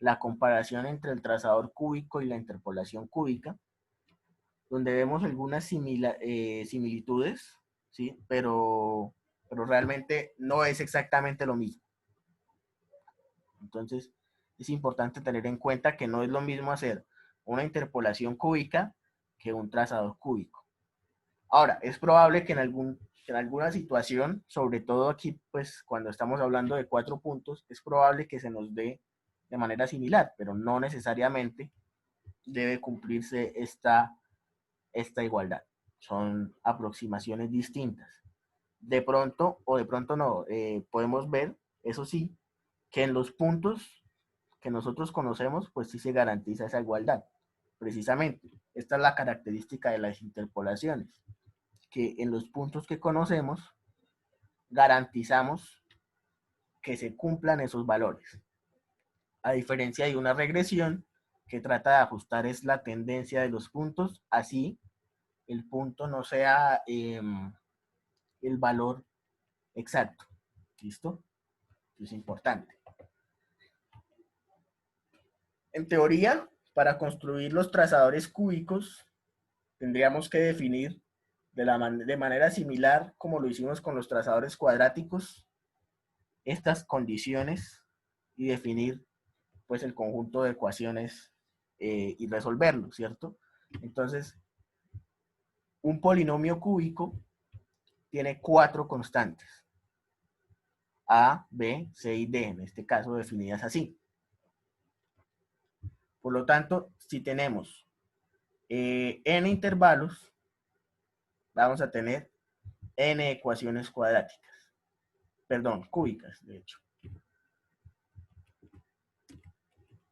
la comparación entre el trazador cúbico y la interpolación cúbica, donde vemos algunas similitudes, ¿sí? Pero realmente no es exactamente lo mismo. Entonces, es importante tener en cuenta que no es lo mismo hacer una interpolación cúbica que un trazador cúbico. Ahora, es probable que en alguna situación, sobre todo aquí, pues cuando estamos hablando de 4 puntos, es probable que se nos dé de manera similar, pero no necesariamente debe cumplirse esta igualdad. Son aproximaciones distintas. De pronto, o de pronto no, podemos ver, eso sí, que en los puntos que nosotros conocemos, pues sí se garantiza esa igualdad. Precisamente, esta es la característica de las interpolaciones, que en los puntos que conocemos garantizamos que se cumplan esos valores. A diferencia de una regresión que trata de ajustar es la tendencia de los puntos, así el punto no sea el valor exacto. ¿Listo? Es importante. En teoría, para construir los trazadores cúbicos, tendríamos que definir de manera similar como lo hicimos con los trazadores cuadráticos, estas condiciones y definir pues el conjunto de ecuaciones y resolverlo, ¿cierto? Entonces, un polinomio cúbico tiene 4 constantes, A, B, C y D, en este caso definidas así. Por lo tanto, si tenemos n intervalos, vamos a tener n ecuaciones cuadráticas. Perdón, cúbicas, de hecho.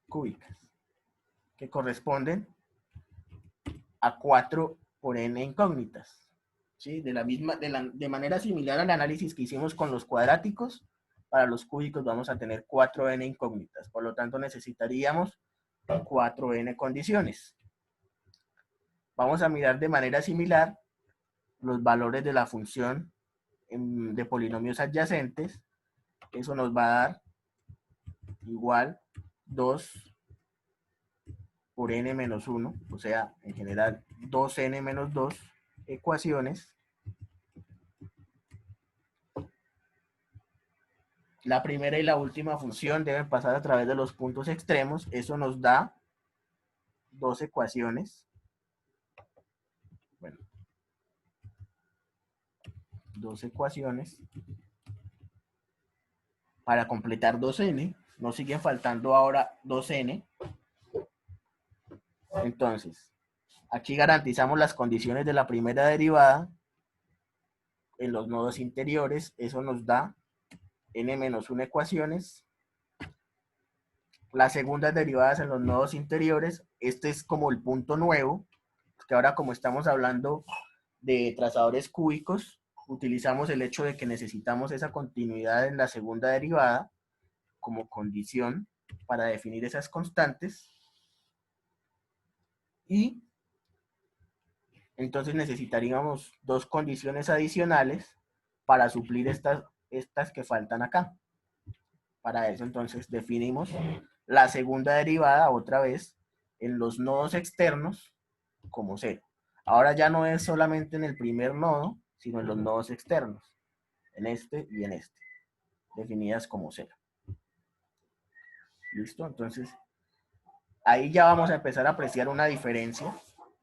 Cúbicas. Que corresponden a 4 por n incógnitas. ¿Sí? De manera similar al análisis que hicimos con los cuadráticos, para los cúbicos vamos a tener 4n incógnitas. Por lo tanto, necesitaríamos 4n condiciones. Vamos a mirar de manera similar los valores de la función de polinomios adyacentes. Eso nos va a dar igual 2 por n menos 1, o sea, en general 2n menos 2 ecuaciones. La primera y la última función deben pasar a través de los puntos extremos. Eso nos da 2 ecuaciones. Bueno, 2 ecuaciones para completar 2n. Nos siguen faltando ahora 2n. Entonces, aquí garantizamos las condiciones de la primera derivada en los nodos interiores. Eso nos da n-1 ecuaciones. Las segundas derivadas en los nodos interiores. Este es como el punto nuevo, que ahora como estamos hablando de trazadores cúbicos, utilizamos el hecho de que necesitamos esa continuidad en la segunda derivada como condición para definir esas constantes. Y entonces necesitaríamos 2 condiciones adicionales para suplir estas que faltan acá. Para eso entonces definimos la segunda derivada otra vez en los nodos externos como 0. Ahora ya no es solamente en el primer nodo, sino en los nodos externos, en este y en este, definidas como 0. ¿Listo? Entonces, ahí ya vamos a empezar a apreciar una diferencia,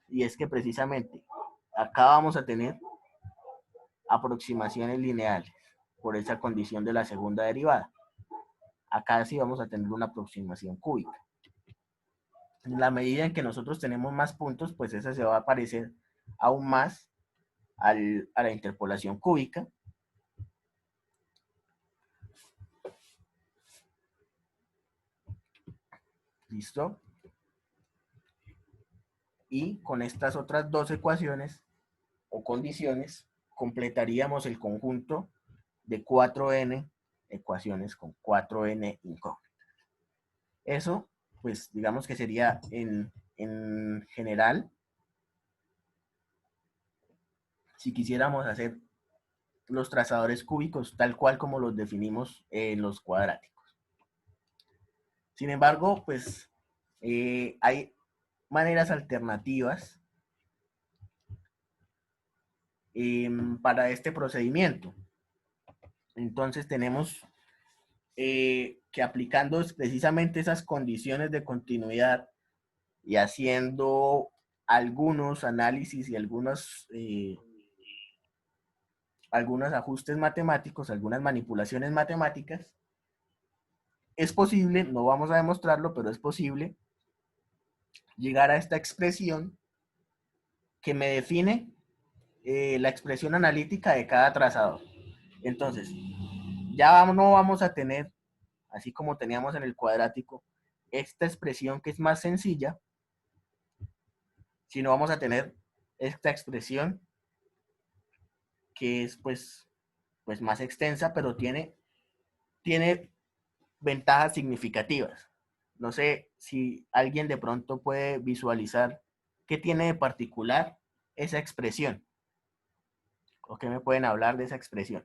y es que precisamente acá vamos a tener aproximaciones lineales por esa condición de la segunda derivada. Acá sí vamos a tener una aproximación cúbica. En la medida en que nosotros tenemos más puntos, pues esa se va a parecer aún más a la interpolación cúbica. ¿Listo? Y con estas otras 2 ecuaciones o condiciones, completaríamos el conjunto de 4n ecuaciones con 4n incógnitas. Eso, pues, digamos que sería en general, si quisiéramos hacer los trazadores cúbicos tal cual como los definimos en los cuadráticos. Sin embargo, pues, hay maneras alternativas para este procedimiento. Entonces tenemos que aplicando precisamente esas condiciones de continuidad y haciendo algunos análisis y algunos ajustes matemáticos, algunas manipulaciones matemáticas, es posible, no vamos a demostrarlo, pero es posible llegar a esta expresión que me define la expresión analítica de cada trazador. Entonces, ya no vamos a tener, así como teníamos en el cuadrático, esta expresión que es más sencilla, sino vamos a tener esta expresión que es pues más extensa, pero tiene ventajas significativas. No sé si alguien de pronto puede visualizar qué tiene de particular esa expresión, o qué me pueden hablar de esa expresión.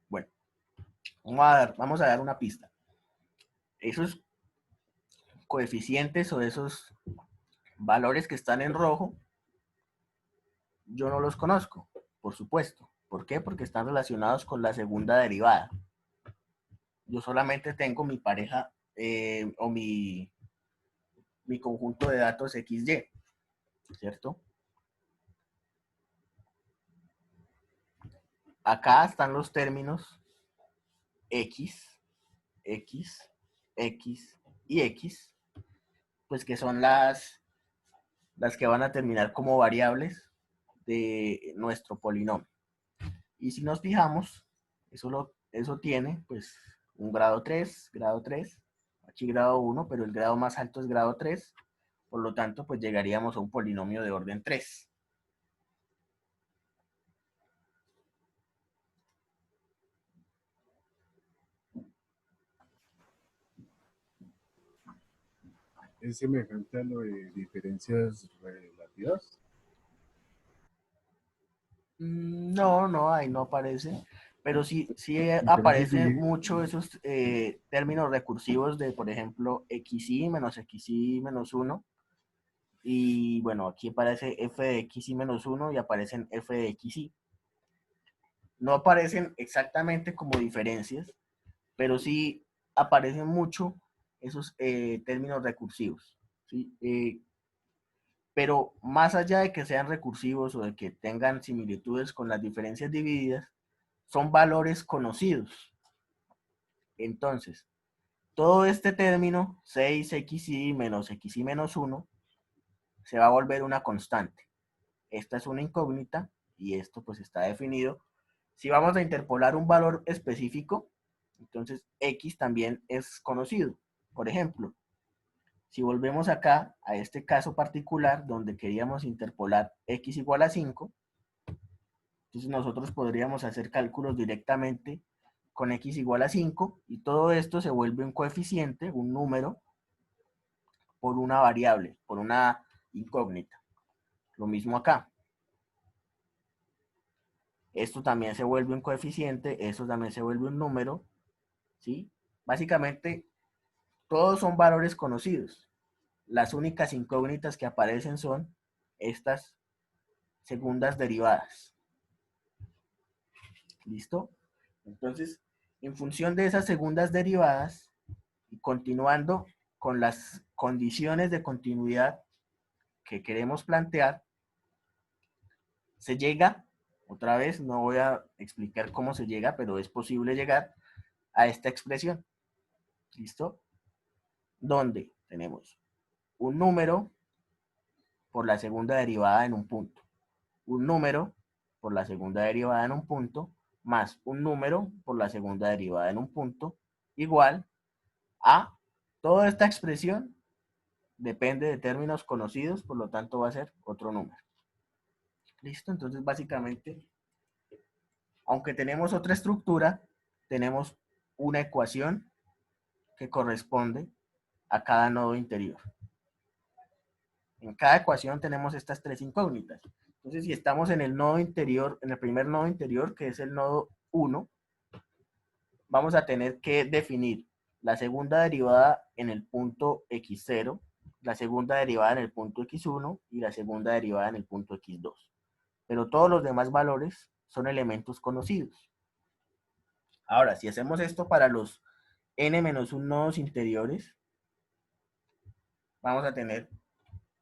Bueno, vamos a dar una pista. Esos coeficientes o esos Valores que están en rojo, yo no los conozco, por supuesto. ¿Por qué? Porque están relacionados con la segunda derivada. Yo solamente tengo mi pareja o mi conjunto de datos XY, ¿cierto? Acá están los términos X, X, X y X, pues que son las que van a terminar como variables de nuestro polinomio. Y si nos fijamos, eso tiene pues un grado 3, aquí grado 1, pero el grado más alto es grado 3, por lo tanto pues llegaríamos a un polinomio de orden 3. ¿Es semejante a lo de diferencias relativas? No, ahí no aparece, pero sí Diferencias aparecen de... mucho esos términos recursivos de, por ejemplo, xy menos 1, y bueno, aquí aparece f de xy menos 1 y aparecen f de xy. No aparecen exactamente como diferencias, pero sí aparecen mucho esos términos recursivos, ¿sí? Pero más allá de que sean recursivos o de que tengan similitudes con las diferencias divididas, son valores conocidos. Entonces, todo este término, 6xy menos 1, se va a volver una constante. Esta es una incógnita y esto pues está definido. Si vamos a interpolar un valor específico, entonces x también es conocido. Por ejemplo, si volvemos acá a este caso particular donde queríamos interpolar x igual a 5, entonces nosotros podríamos hacer cálculos directamente con x igual a 5 y todo esto se vuelve un coeficiente, un número, por una variable, por una incógnita. Lo mismo acá. Esto también se vuelve un coeficiente, esto también se vuelve un número, ¿sí? Básicamente, todos son valores conocidos. Las únicas incógnitas que aparecen son estas segundas derivadas. ¿Listo? Entonces, en función de esas segundas derivadas, y continuando con las condiciones de continuidad que queremos plantear, se llega, otra vez, no voy a explicar cómo se llega, pero es posible llegar a esta expresión. ¿Listo? Donde tenemos un número por la segunda derivada en un punto, un número por la segunda derivada en un punto, más un número por la segunda derivada en un punto, igual a toda esta expresión depende de términos conocidos, por lo tanto va a ser otro número. ¿Listo? Entonces, básicamente, aunque tenemos otra estructura, tenemos una ecuación que corresponde a cada nodo interior. En cada ecuación tenemos estas tres incógnitas. Entonces, si estamos en el nodo interior, en el primer nodo interior, que es el nodo 1, vamos a tener que definir la segunda derivada en el punto x0, la segunda derivada en el punto x1 y la segunda derivada en el punto x2. Pero todos los demás valores son elementos conocidos. Ahora, si hacemos esto para los n-1 nodos interiores, vamos a tener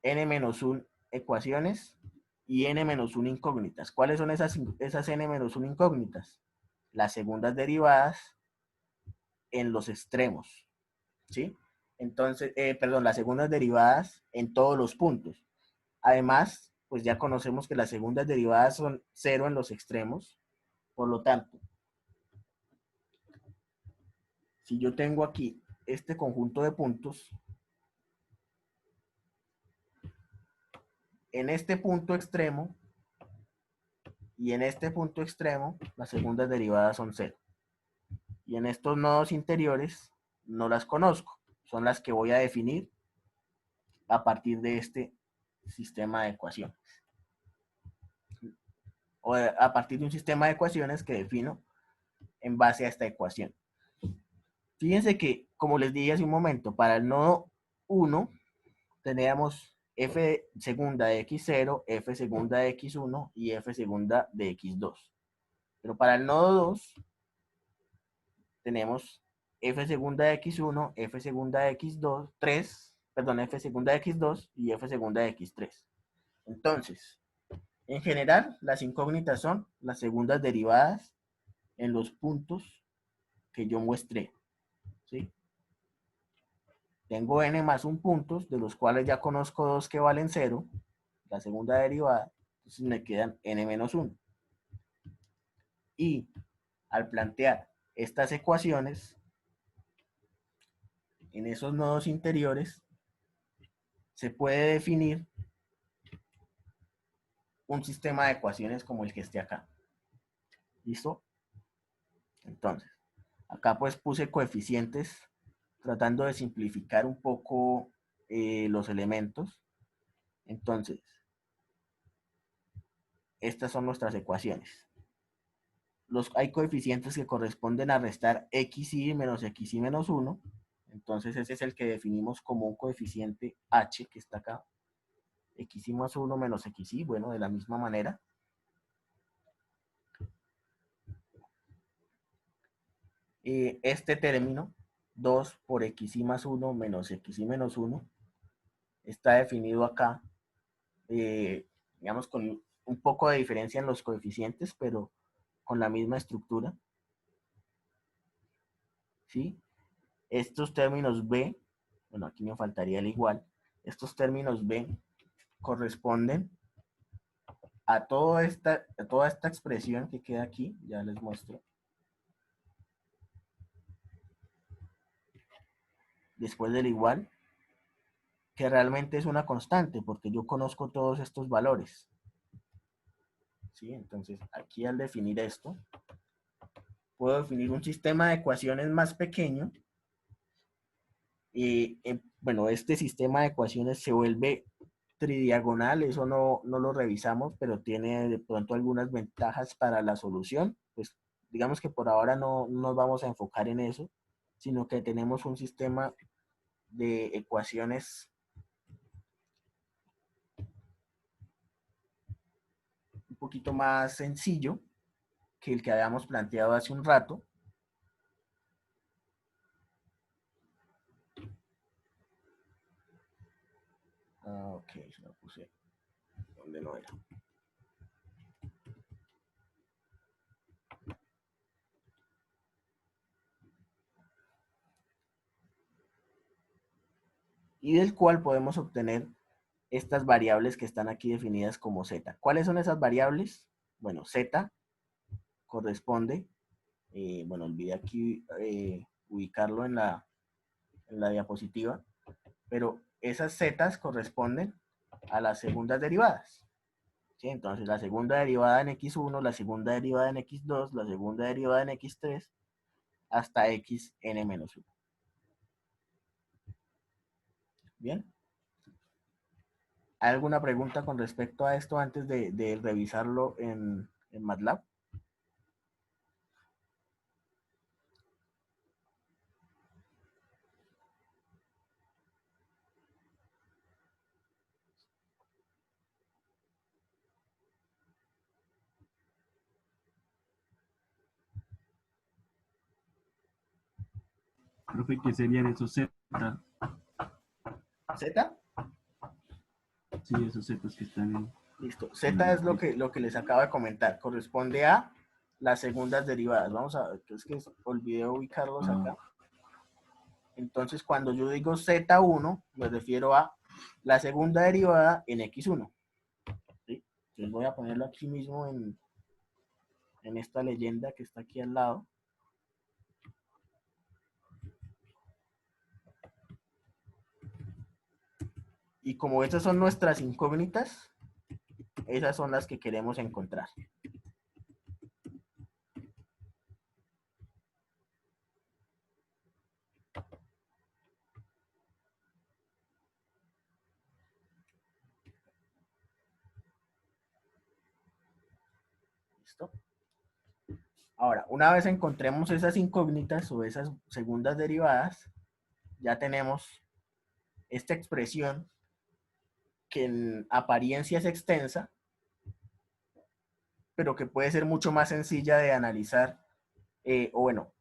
n-1 ecuaciones y n-1 incógnitas. ¿Cuáles son esas n-1 incógnitas? Las segundas derivadas en los extremos, ¿sí? Entonces, las segundas derivadas en todos los puntos. Además, pues ya conocemos que las segundas derivadas son 0 en los extremos. Por lo tanto, si yo tengo aquí este conjunto de puntos, en este punto extremo y en este punto extremo, las segundas derivadas son 0. Y en estos nodos interiores no las conozco. Son las que voy a definir a partir de este sistema de ecuaciones. O a partir de un sistema de ecuaciones que defino en base a esta ecuación. Fíjense que, como les dije hace un momento, para el nodo 1 teníamos f segunda de x0, f segunda de x1 y f segunda de x2. Pero para el nodo 2 tenemos f segunda de x1, f segunda de x2, 3, perdón, f segunda de x2 y f segunda de x3. Entonces, en general, las incógnitas son las segundas derivadas en los puntos que yo muestré, ¿sí? Tengo n más 1 puntos, de los cuales ya conozco 2 que valen 0, la segunda derivada, entonces me quedan n menos 1. Y al plantear estas ecuaciones, en esos nodos interiores, se puede definir un sistema de ecuaciones como el que esté acá. ¿Listo? Entonces, acá pues puse coeficientes tratando de simplificar un poco los elementos. Entonces, estas son nuestras ecuaciones. Hay coeficientes que corresponden a restar xy menos xy menos 1. Entonces, ese es el que definimos como un coeficiente h, que está acá. Xy más 1 menos xy, bueno, de la misma manera. Este término, 2 por xy más 1 menos xy menos 1, está definido acá, digamos, con un poco de diferencia en los coeficientes, pero con la misma estructura. ¿Sí? Estos términos b, bueno, aquí me faltaría el igual, estos términos b corresponden a toda esta expresión que queda aquí, ya les muestro. Después del igual, que realmente es una constante, porque yo conozco todos estos valores. ¿Sí? Entonces, aquí al definir esto, puedo definir un sistema de ecuaciones más pequeño. Y, bueno, este sistema de ecuaciones se vuelve tridiagonal, eso no lo revisamos, pero tiene de pronto algunas ventajas para la solución. Pues digamos que por ahora no nos vamos a enfocar en eso, sino que tenemos un sistema de ecuaciones un poquito más sencillo que el que habíamos planteado hace un rato. Ok, se lo puse donde no era. Y del cual podemos obtener estas variables que están aquí definidas como z. ¿Cuáles son esas variables? Bueno, z corresponde, bueno, olvidé aquí ubicarlo en la diapositiva, pero esas zetas corresponden a las segundas derivadas. ¿Sí? Entonces, la segunda derivada en x1, la segunda derivada en x2, la segunda derivada en x3, hasta xn-1. Bien. ¿Hay alguna pregunta con respecto a esto antes de revisarlo en MATLAB? Profe, ¿qué serían esos Z? ¿Z? Sí, esos Zetas que están en... Listo. Z es lo que les acabo de comentar. Corresponde a las segundas derivadas. Vamos a ver, es que olvidé ubicarlos acá. Entonces, cuando yo digo Z1, me refiero a la segunda derivada en X1. ¿Sí? Entonces voy a ponerlo aquí mismo en esta leyenda que está aquí al lado. Y como estas son nuestras incógnitas, esas son las que queremos encontrar. ¿Listo? Ahora, una vez encontremos esas incógnitas o esas segundas derivadas, ya tenemos esta expresión que en apariencia es extensa, pero que puede ser mucho más sencilla de analizar, o bueno,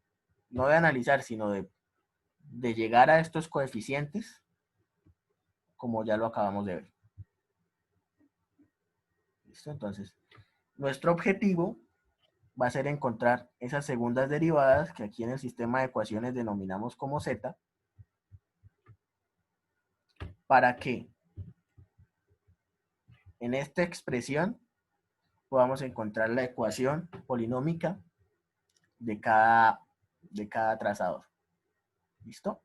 no de analizar, sino de llegar a estos coeficientes, como ya lo acabamos de ver. ¿Listo? Entonces, nuestro objetivo va a ser encontrar esas segundas derivadas que aquí en el sistema de ecuaciones denominamos como z, para que en esta expresión podamos encontrar la ecuación polinómica de cada trazador. ¿Listo?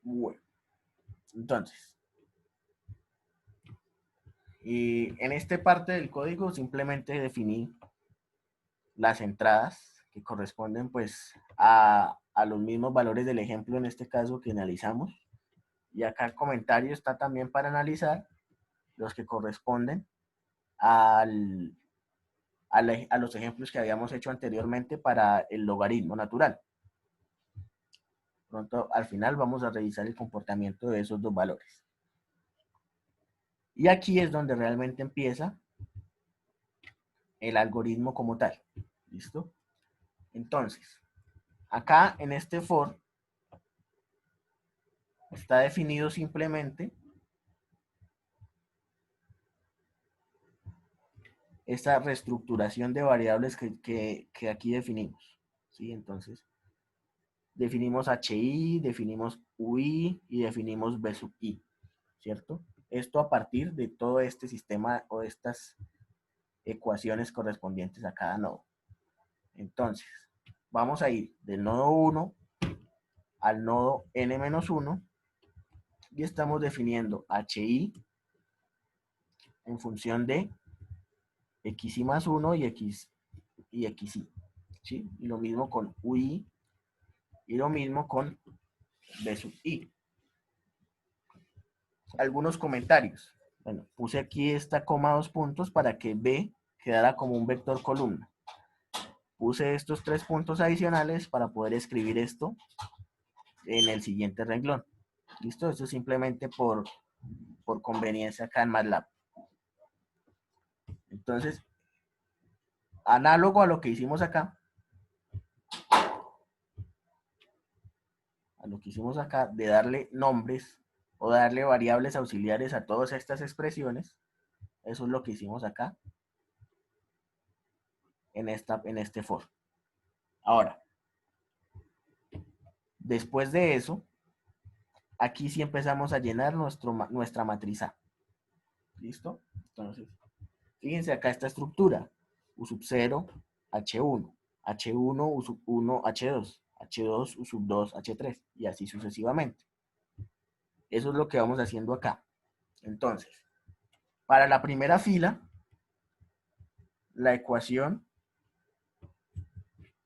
Bueno, entonces, en esta parte del código simplemente definí las entradas que corresponden pues a los mismos valores del ejemplo en este caso que analizamos. Y acá el comentario está también para analizar los que corresponden a los ejemplos que habíamos hecho anteriormente para el logaritmo natural. Pronto, al final vamos a revisar el comportamiento de esos dos valores. Y aquí es donde realmente empieza el algoritmo como tal. ¿Listo? Entonces, acá en este for está definido simplemente esta reestructuración de variables que aquí definimos. ¿Sí? Entonces, definimos HI, definimos UI y definimos B sub I, ¿cierto? Esto a partir de todo este sistema o de estas ecuaciones correspondientes a cada nodo. Entonces, vamos a ir del nodo 1 al nodo n-1 y estamos definiendo HI en función de xi más 1 y xi, ¿sí? Y lo mismo con UI y lo mismo con B sub I. Algunos comentarios. Bueno, puse aquí esta coma 2 puntos para que B quedara como un vector columna. Puse estos 3 puntos adicionales para poder escribir esto en el siguiente renglón. ¿Listo? Esto es simplemente por conveniencia acá en MATLAB. Entonces, análogo a lo que hicimos acá, de darle nombres o darle variables auxiliares a todas estas expresiones, eso es lo que hicimos acá en este for. Ahora, después de eso, aquí sí empezamos a llenar nuestra matriz A. ¿Listo? Entonces, fíjense acá esta estructura. U sub 0, H1, H1, U sub 1, H2, H2, U sub 2, H3, y así sucesivamente. Eso es lo que vamos haciendo acá. Entonces, para la primera fila, la ecuación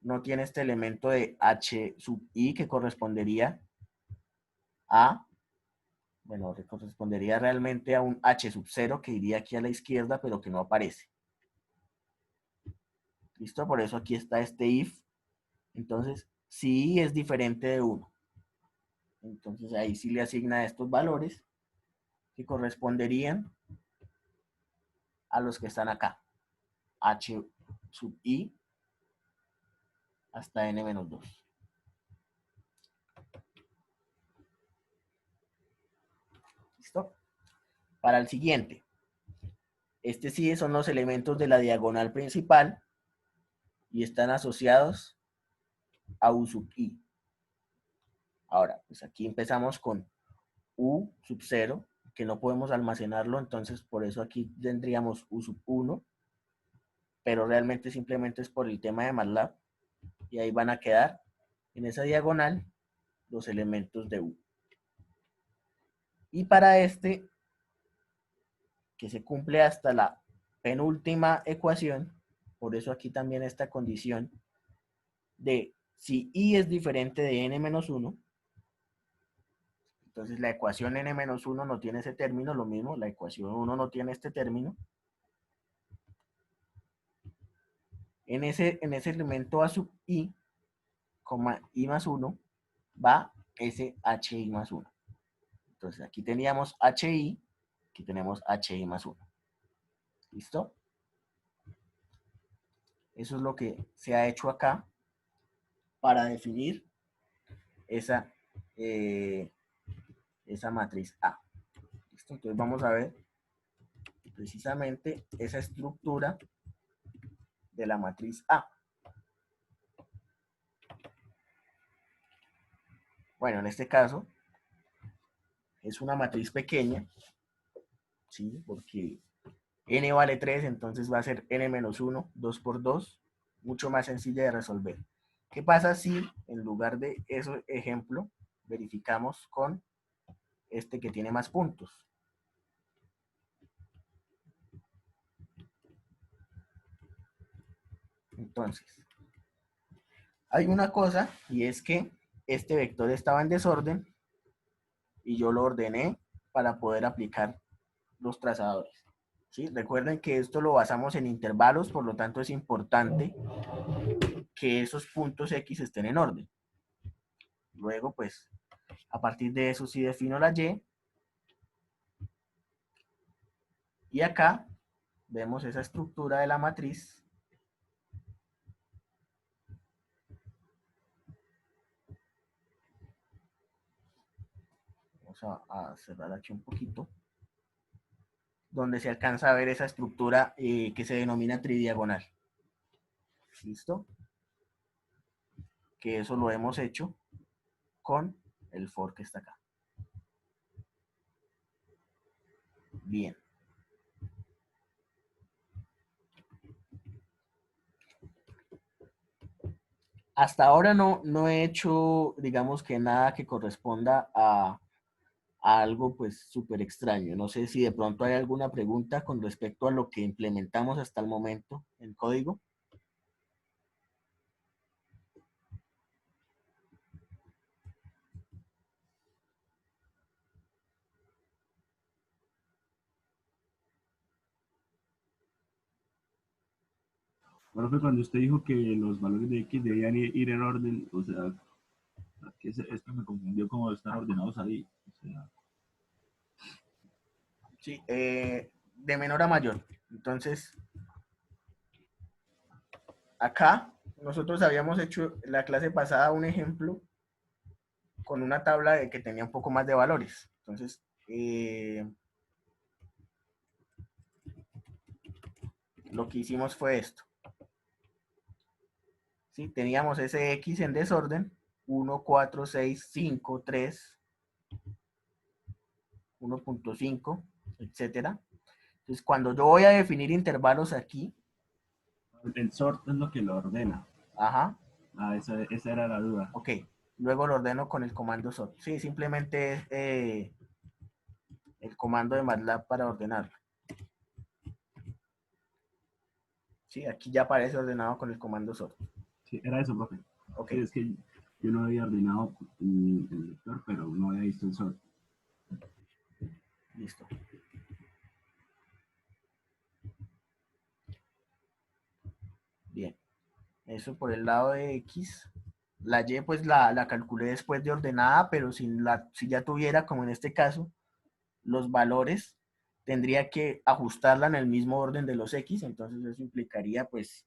no tiene este elemento de H sub I que correspondería a, bueno, correspondería realmente a un H sub 0 que iría aquí a la izquierda, pero que no aparece. ¿Listo? Por eso aquí está este if. Entonces, si I es diferente de 1. Entonces ahí sí le asigna estos valores que corresponderían a los que están acá. H sub I hasta n-2. ¿Listo? Para el siguiente. Este sí son los elementos de la diagonal principal y están asociados a U sub I. Ahora, pues aquí empezamos con U sub 0, que no podemos almacenarlo, entonces por eso aquí tendríamos U sub 1, pero realmente simplemente es por el tema de MATLAB, y ahí van a quedar en esa diagonal los elementos de U. Y para este, que se cumple hasta la penúltima ecuación, por eso aquí también esta condición de si I es diferente de n-1, entonces la ecuación n-1 no tiene ese término, lo mismo, la ecuación 1 no tiene este término. En ese elemento A sub I, I más 1, va ese HI más 1. Entonces aquí teníamos HI, aquí tenemos HI más 1. ¿Listo? Eso es lo que se ha hecho acá para definir esa matriz A. ¿Listo? Entonces vamos a ver precisamente esa estructura de la matriz A. Bueno, en este caso es una matriz pequeña, ¿sí? Porque n vale 3, entonces va a ser n-1, 2 por 2, mucho más sencilla de resolver. ¿Qué pasa si en lugar de ese ejemplo verificamos con este que tiene más puntos? Entonces, hay una cosa, y es que este vector estaba en desorden y yo lo ordené para poder aplicar los trazadores. ¿Sí? Recuerden que esto lo basamos en intervalos, por lo tanto es importante que esos puntos X estén en orden. Luego, pues, a partir de eso sí defino la Y. Y acá vemos esa estructura de la matriz. Vamos a cerrar aquí un poquito. Donde se alcanza a ver esa estructura que se denomina tridiagonal. ¿Listo? Que eso lo hemos hecho con el for que está acá. Bien. Hasta ahora no he hecho, digamos que nada que corresponda a algo pues súper extraño. No sé si de pronto hay alguna pregunta con respecto a lo que implementamos hasta el momento en código. Profe, cuando usted dijo que los valores de X debían ir en orden, o sea, que esto me confundió como están ordenados ahí. O sea, Sí, de menor a mayor. Entonces, acá nosotros habíamos hecho la clase pasada un ejemplo con una tabla de que tenía un poco más de valores. Entonces, lo que hicimos fue esto. ¿Sí? Teníamos ese X en desorden, 1, 4, 6, 5, 3, 1.5, etcétera. Entonces, cuando yo voy a definir intervalos aquí, el sort es lo que lo ordena. ajá, Esa era la duda. ok, luego lo ordeno con el comando sort. Sí, simplemente es el comando de MATLAB para ordenarlo. Sí, aquí ya aparece ordenado con el comando sort. Sí, era eso, profe. Ok, Sí, es que yo no había ordenado el vector, pero no había visto el sort. listo. Bien, eso por el lado de X. La Y pues la calculé después de ordenada, pero si ya tuviera, como en este caso, los valores, tendría que ajustarla en el mismo orden de los X, entonces eso implicaría pues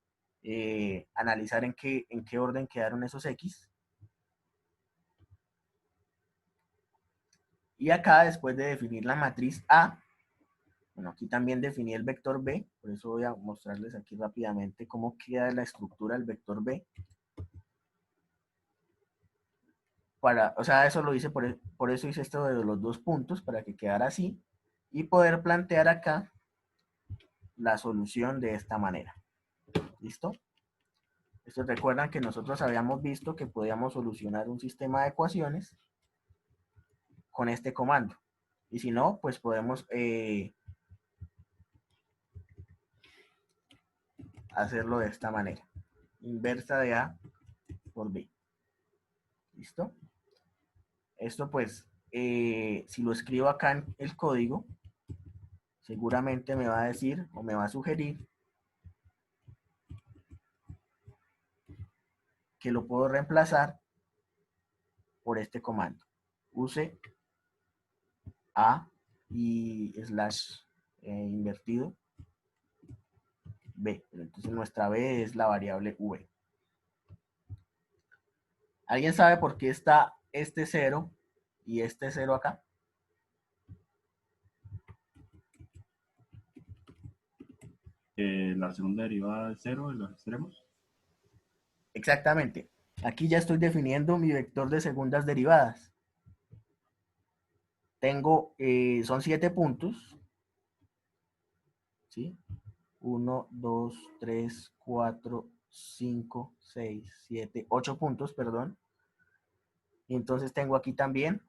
analizar en qué orden quedaron esos X. Y acá, después de definir la matriz A, bueno, aquí también definí el vector B, por eso voy a mostrarles aquí rápidamente cómo queda la estructura del vector B. O sea, eso lo hice, por eso hice esto de los 2 puntos, para que quedara así, y poder plantear acá la solución de esta manera. ¿Listo? Esto recuerdan que nosotros habíamos visto que podíamos solucionar un sistema de ecuaciones con este comando. Y si no, pues podemos hacerlo de esta manera. Inversa de A por B. ¿Listo? Esto pues, si lo escribo acá en el código, seguramente me va a decir o me va a sugerir que lo puedo reemplazar por este comando. Use A y slash invertido B. Entonces nuestra B es la variable V. ¿Alguien sabe por qué está este 0 y este 0 acá? La segunda derivada de 0 en los extremos. Exactamente. Aquí ya estoy definiendo mi vector de segundas derivadas. Tengo, son 7 puntos. ¿Sí? 1, 2, 3, 4, 5, 6, 7, 8 puntos, perdón. Y entonces tengo aquí también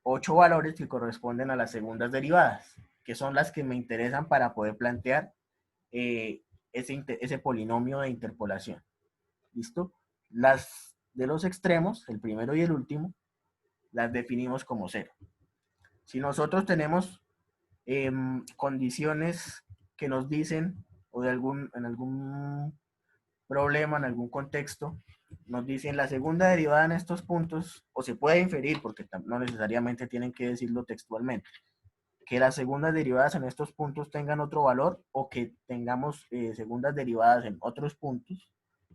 8 valores que corresponden a las segundas derivadas, que son las que me interesan para poder plantear ese polinomio de interpolación. ¿Listo? Las de los extremos, el primero y el último, las definimos como 0. Si nosotros tenemos condiciones que nos dicen, o en algún problema, en algún contexto, nos dicen la segunda derivada en estos puntos, o se puede inferir, porque no necesariamente tienen que decirlo textualmente, que las segundas derivadas en estos puntos tengan otro valor, o que tengamos segundas derivadas en otros puntos,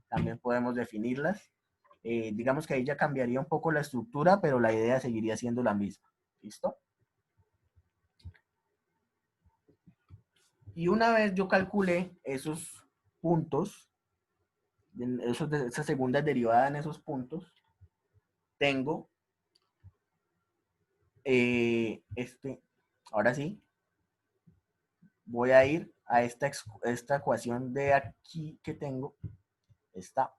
también podemos definirlas. Digamos que ahí ya cambiaría un poco la estructura, pero la idea seguiría siendo la misma. ¿Listo? Y una vez yo calculé esos puntos, esa segunda derivada en esos puntos, tengo ahora sí, voy a ir a esta ecuación de aquí que tengo, esta,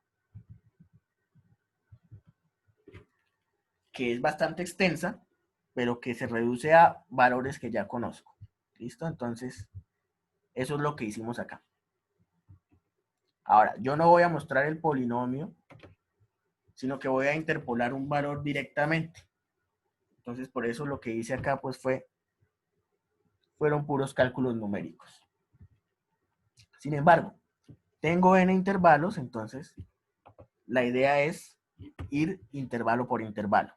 que es bastante extensa, pero que se reduce a valores que ya conozco. ¿Listo? Entonces, eso es lo que hicimos acá. Ahora, yo no voy a mostrar el polinomio, sino que voy a interpolar un valor directamente. Entonces, por eso lo que hice acá, pues fueron puros cálculos numéricos. Sin embargo, tengo n intervalos, entonces la idea es ir intervalo por intervalo.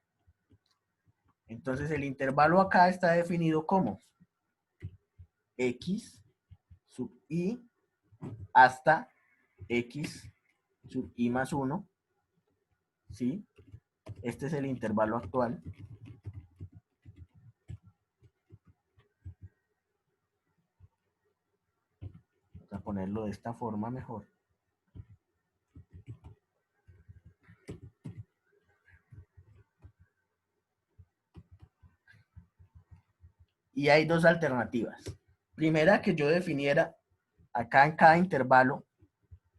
Entonces, el intervalo acá está definido como x sub i hasta x sub i más 1, ¿sí? Este es el intervalo actual. Vamos a ponerlo de esta forma mejor. Y hay dos alternativas. Primera, que yo definiera acá en cada intervalo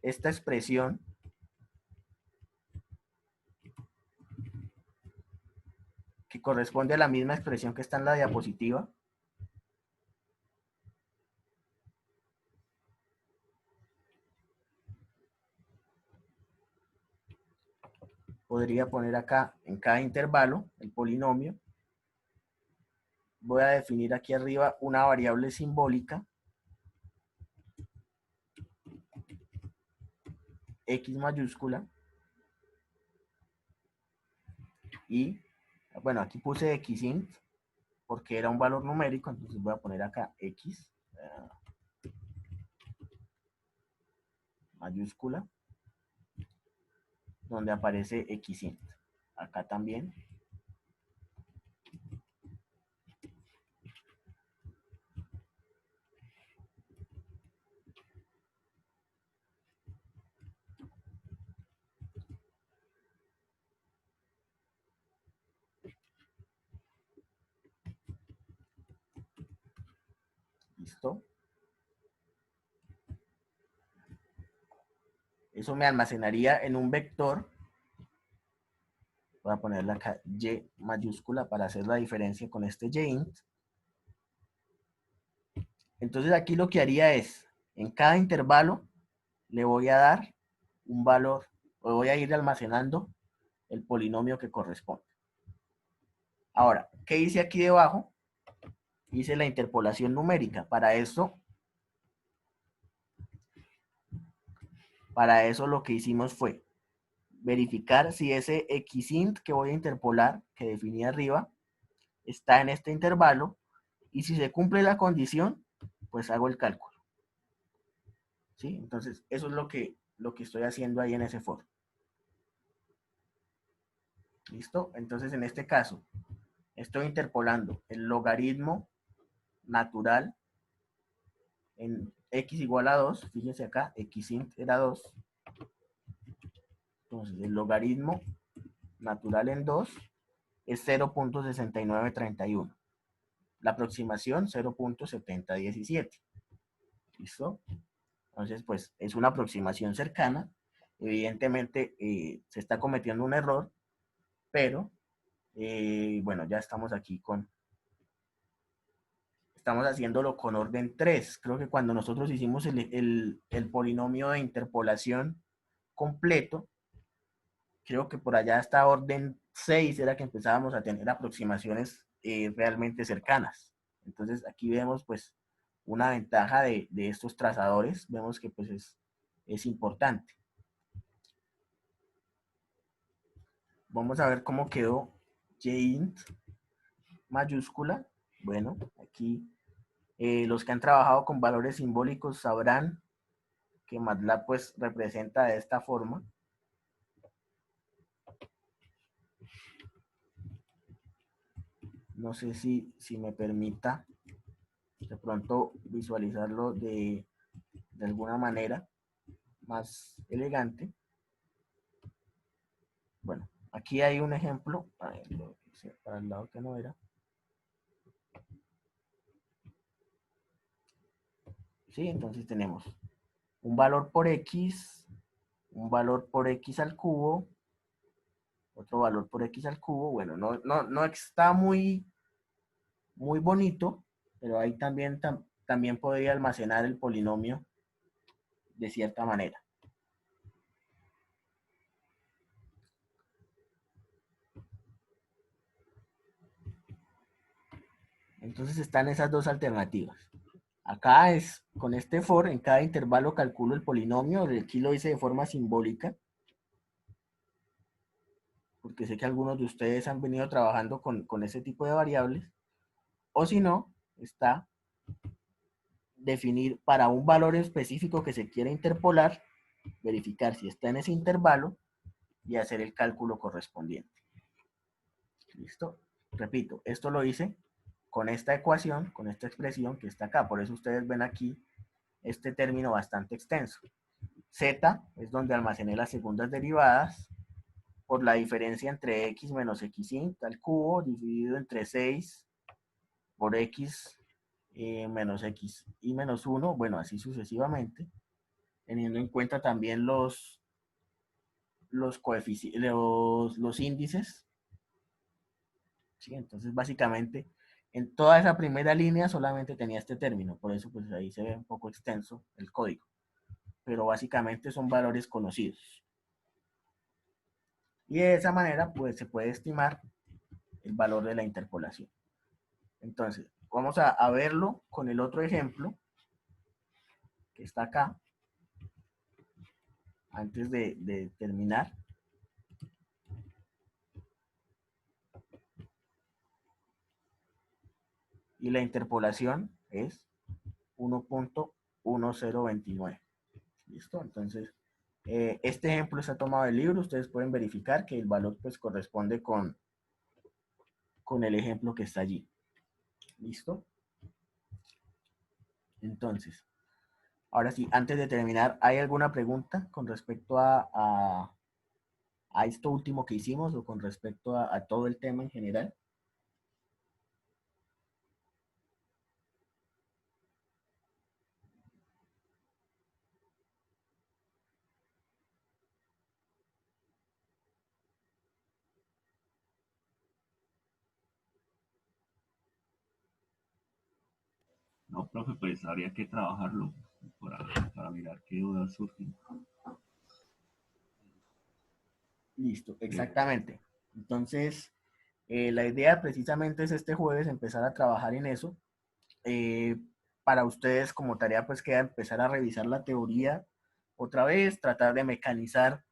esta expresión que corresponde a la misma expresión que está en la diapositiva. Podría poner acá en cada intervalo el polinomio. Voy a definir aquí arriba una variable simbólica, x mayúscula, y bueno, aquí puse xint porque era un valor numérico, entonces voy a poner acá x mayúscula, donde aparece xint. Acá también. ¿Listo? Eso me almacenaría en un vector. Voy a ponerle acá y mayúscula para hacer la diferencia con este yint. Entonces aquí lo que haría es, en cada intervalo, le voy a dar un valor, o voy a ir almacenando el polinomio que corresponde. Ahora, ¿qué hice aquí debajo? Hice la interpolación numérica. Para eso lo que hicimos fue verificar si ese xint que voy a interpolar, que definí arriba, está en este intervalo, y si se cumple la condición, pues hago el cálculo. ¿Sí? Entonces, eso es lo que estoy haciendo ahí en ese for. ¿Listo? Entonces, en este caso, estoy interpolando el logaritmo natural en x igual a 2. Fíjense acá, xint era 2. Entonces, el logaritmo natural en 2 es 0.6931. La aproximación 0.7017. ¿Listo? Entonces, pues es una aproximación cercana. Evidentemente se está cometiendo un error, pero bueno, ya estamos aquí estamos haciéndolo con orden 3. Creo que cuando nosotros hicimos el polinomio de interpolación completo, creo que por allá hasta orden 6 era que empezábamos a tener aproximaciones realmente cercanas. Entonces aquí vemos pues una ventaja de estos trazadores, vemos que pues es importante. Vamos a ver cómo quedó jint mayúscula. Bueno, aquí los que han trabajado con valores simbólicos sabrán que MATLAB pues representa de esta forma. No sé si me permita de pronto visualizarlo de alguna manera más elegante. Bueno, aquí hay un ejemplo. A ver, lo hice para el lado que no era. Sí, entonces tenemos un valor por x, un valor por x al cubo, otro valor por x al cubo. Bueno, no está muy bonito, pero ahí también podría almacenar el polinomio de cierta manera. Entonces están esas dos alternativas. Acá es, con este for, en cada intervalo calculo el polinomio. Aquí lo hice de forma simbólica, porque sé que algunos de ustedes han venido trabajando con ese tipo de variables. O si no, está definir para un valor específico que se quiere interpolar, verificar si está en ese intervalo y hacer el cálculo correspondiente. ¿Listo? Repito, esto lo hice con esta ecuación, con esta expresión que está acá. Por eso ustedes ven aquí este término bastante extenso. Z es donde almacené las segundas derivadas por la diferencia entre x menos x al cubo dividido entre 6 por x menos x y menos 1, bueno, así sucesivamente, teniendo en cuenta también los índices. ¿Sí? Entonces, básicamente, en toda esa primera línea solamente tenía este término, por eso pues ahí se ve un poco extenso el código, pero básicamente son valores conocidos. Y de esa manera, pues se puede estimar el valor de la interpolación. Entonces, vamos a verlo con el otro ejemplo que está acá, antes de terminar. Y la interpolación es 1.1029. ¿Listo? Entonces, este ejemplo está tomado del libro. Ustedes pueden verificar que el valor pues corresponde con el ejemplo que está allí. ¿Listo? Entonces, ahora sí, antes de terminar, ¿hay alguna pregunta con respecto a esto último que hicimos o con respecto a todo el tema en general? No, profe, pues habría que trabajarlo un para mirar qué dudas surgen. Listo, exactamente. Entonces, la idea precisamente es este jueves empezar a trabajar en eso. Para ustedes como tarea pues queda empezar a revisar la teoría otra vez, tratar de mecanizar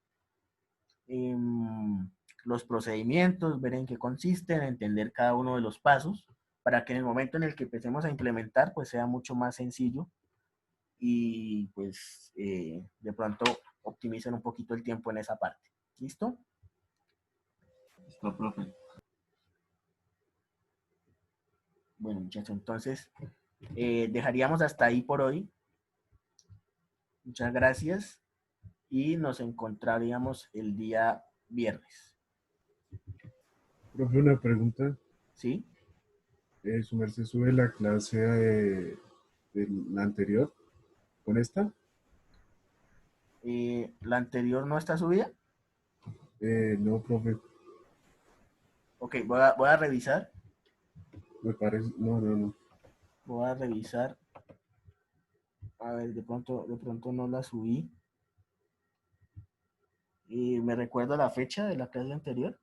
los procedimientos, ver en qué consisten, entender cada uno de los pasos, para que en el momento en el que empecemos a implementar pues sea mucho más sencillo y pues de pronto optimicen un poquito el tiempo en esa parte. ¿Listo? Listo, profe. Bueno, muchachos, entonces dejaríamos hasta ahí por hoy. Muchas gracias y nos encontraríamos el día viernes. Profe, una pregunta. ¿Sí? ¿Su merced sube la clase de la anterior con esta? ¿La anterior no está subida? No, profe, Ok, voy a revisar. me parece, no. Voy a revisar. A ver, de pronto no la subí. ¿Me recuerdo la fecha de la clase anterior?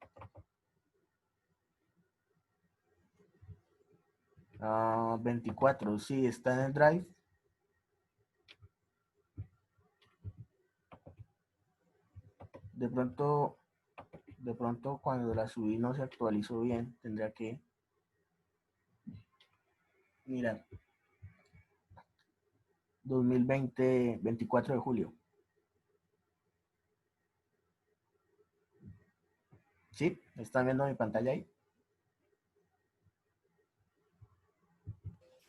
24, sí, está en el Drive. De pronto cuando la subí no se actualizó bien. Tendría que mirar. 2020, 24 de julio. ¿Sí? ¿Están viendo mi pantalla ahí?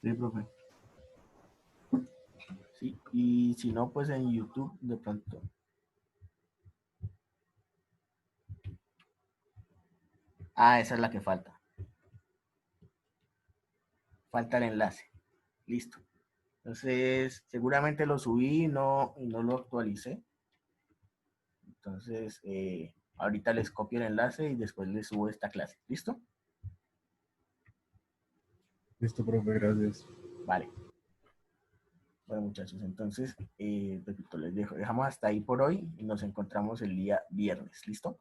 Sí, profe. Sí, y si no, pues en YouTube de pronto. Ah, esa es la que falta. Falta el enlace. Listo. Entonces, seguramente lo subí y no lo actualicé. Entonces, ahorita les copio el enlace y después les subo esta clase. ¿Listo? Listo, profe, gracias. Vale. Bueno, muchachos, entonces, repito, dejamos hasta ahí por hoy y nos encontramos el día viernes. ¿Listo?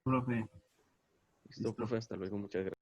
Profe. Listo, profe, hasta luego, muchas gracias.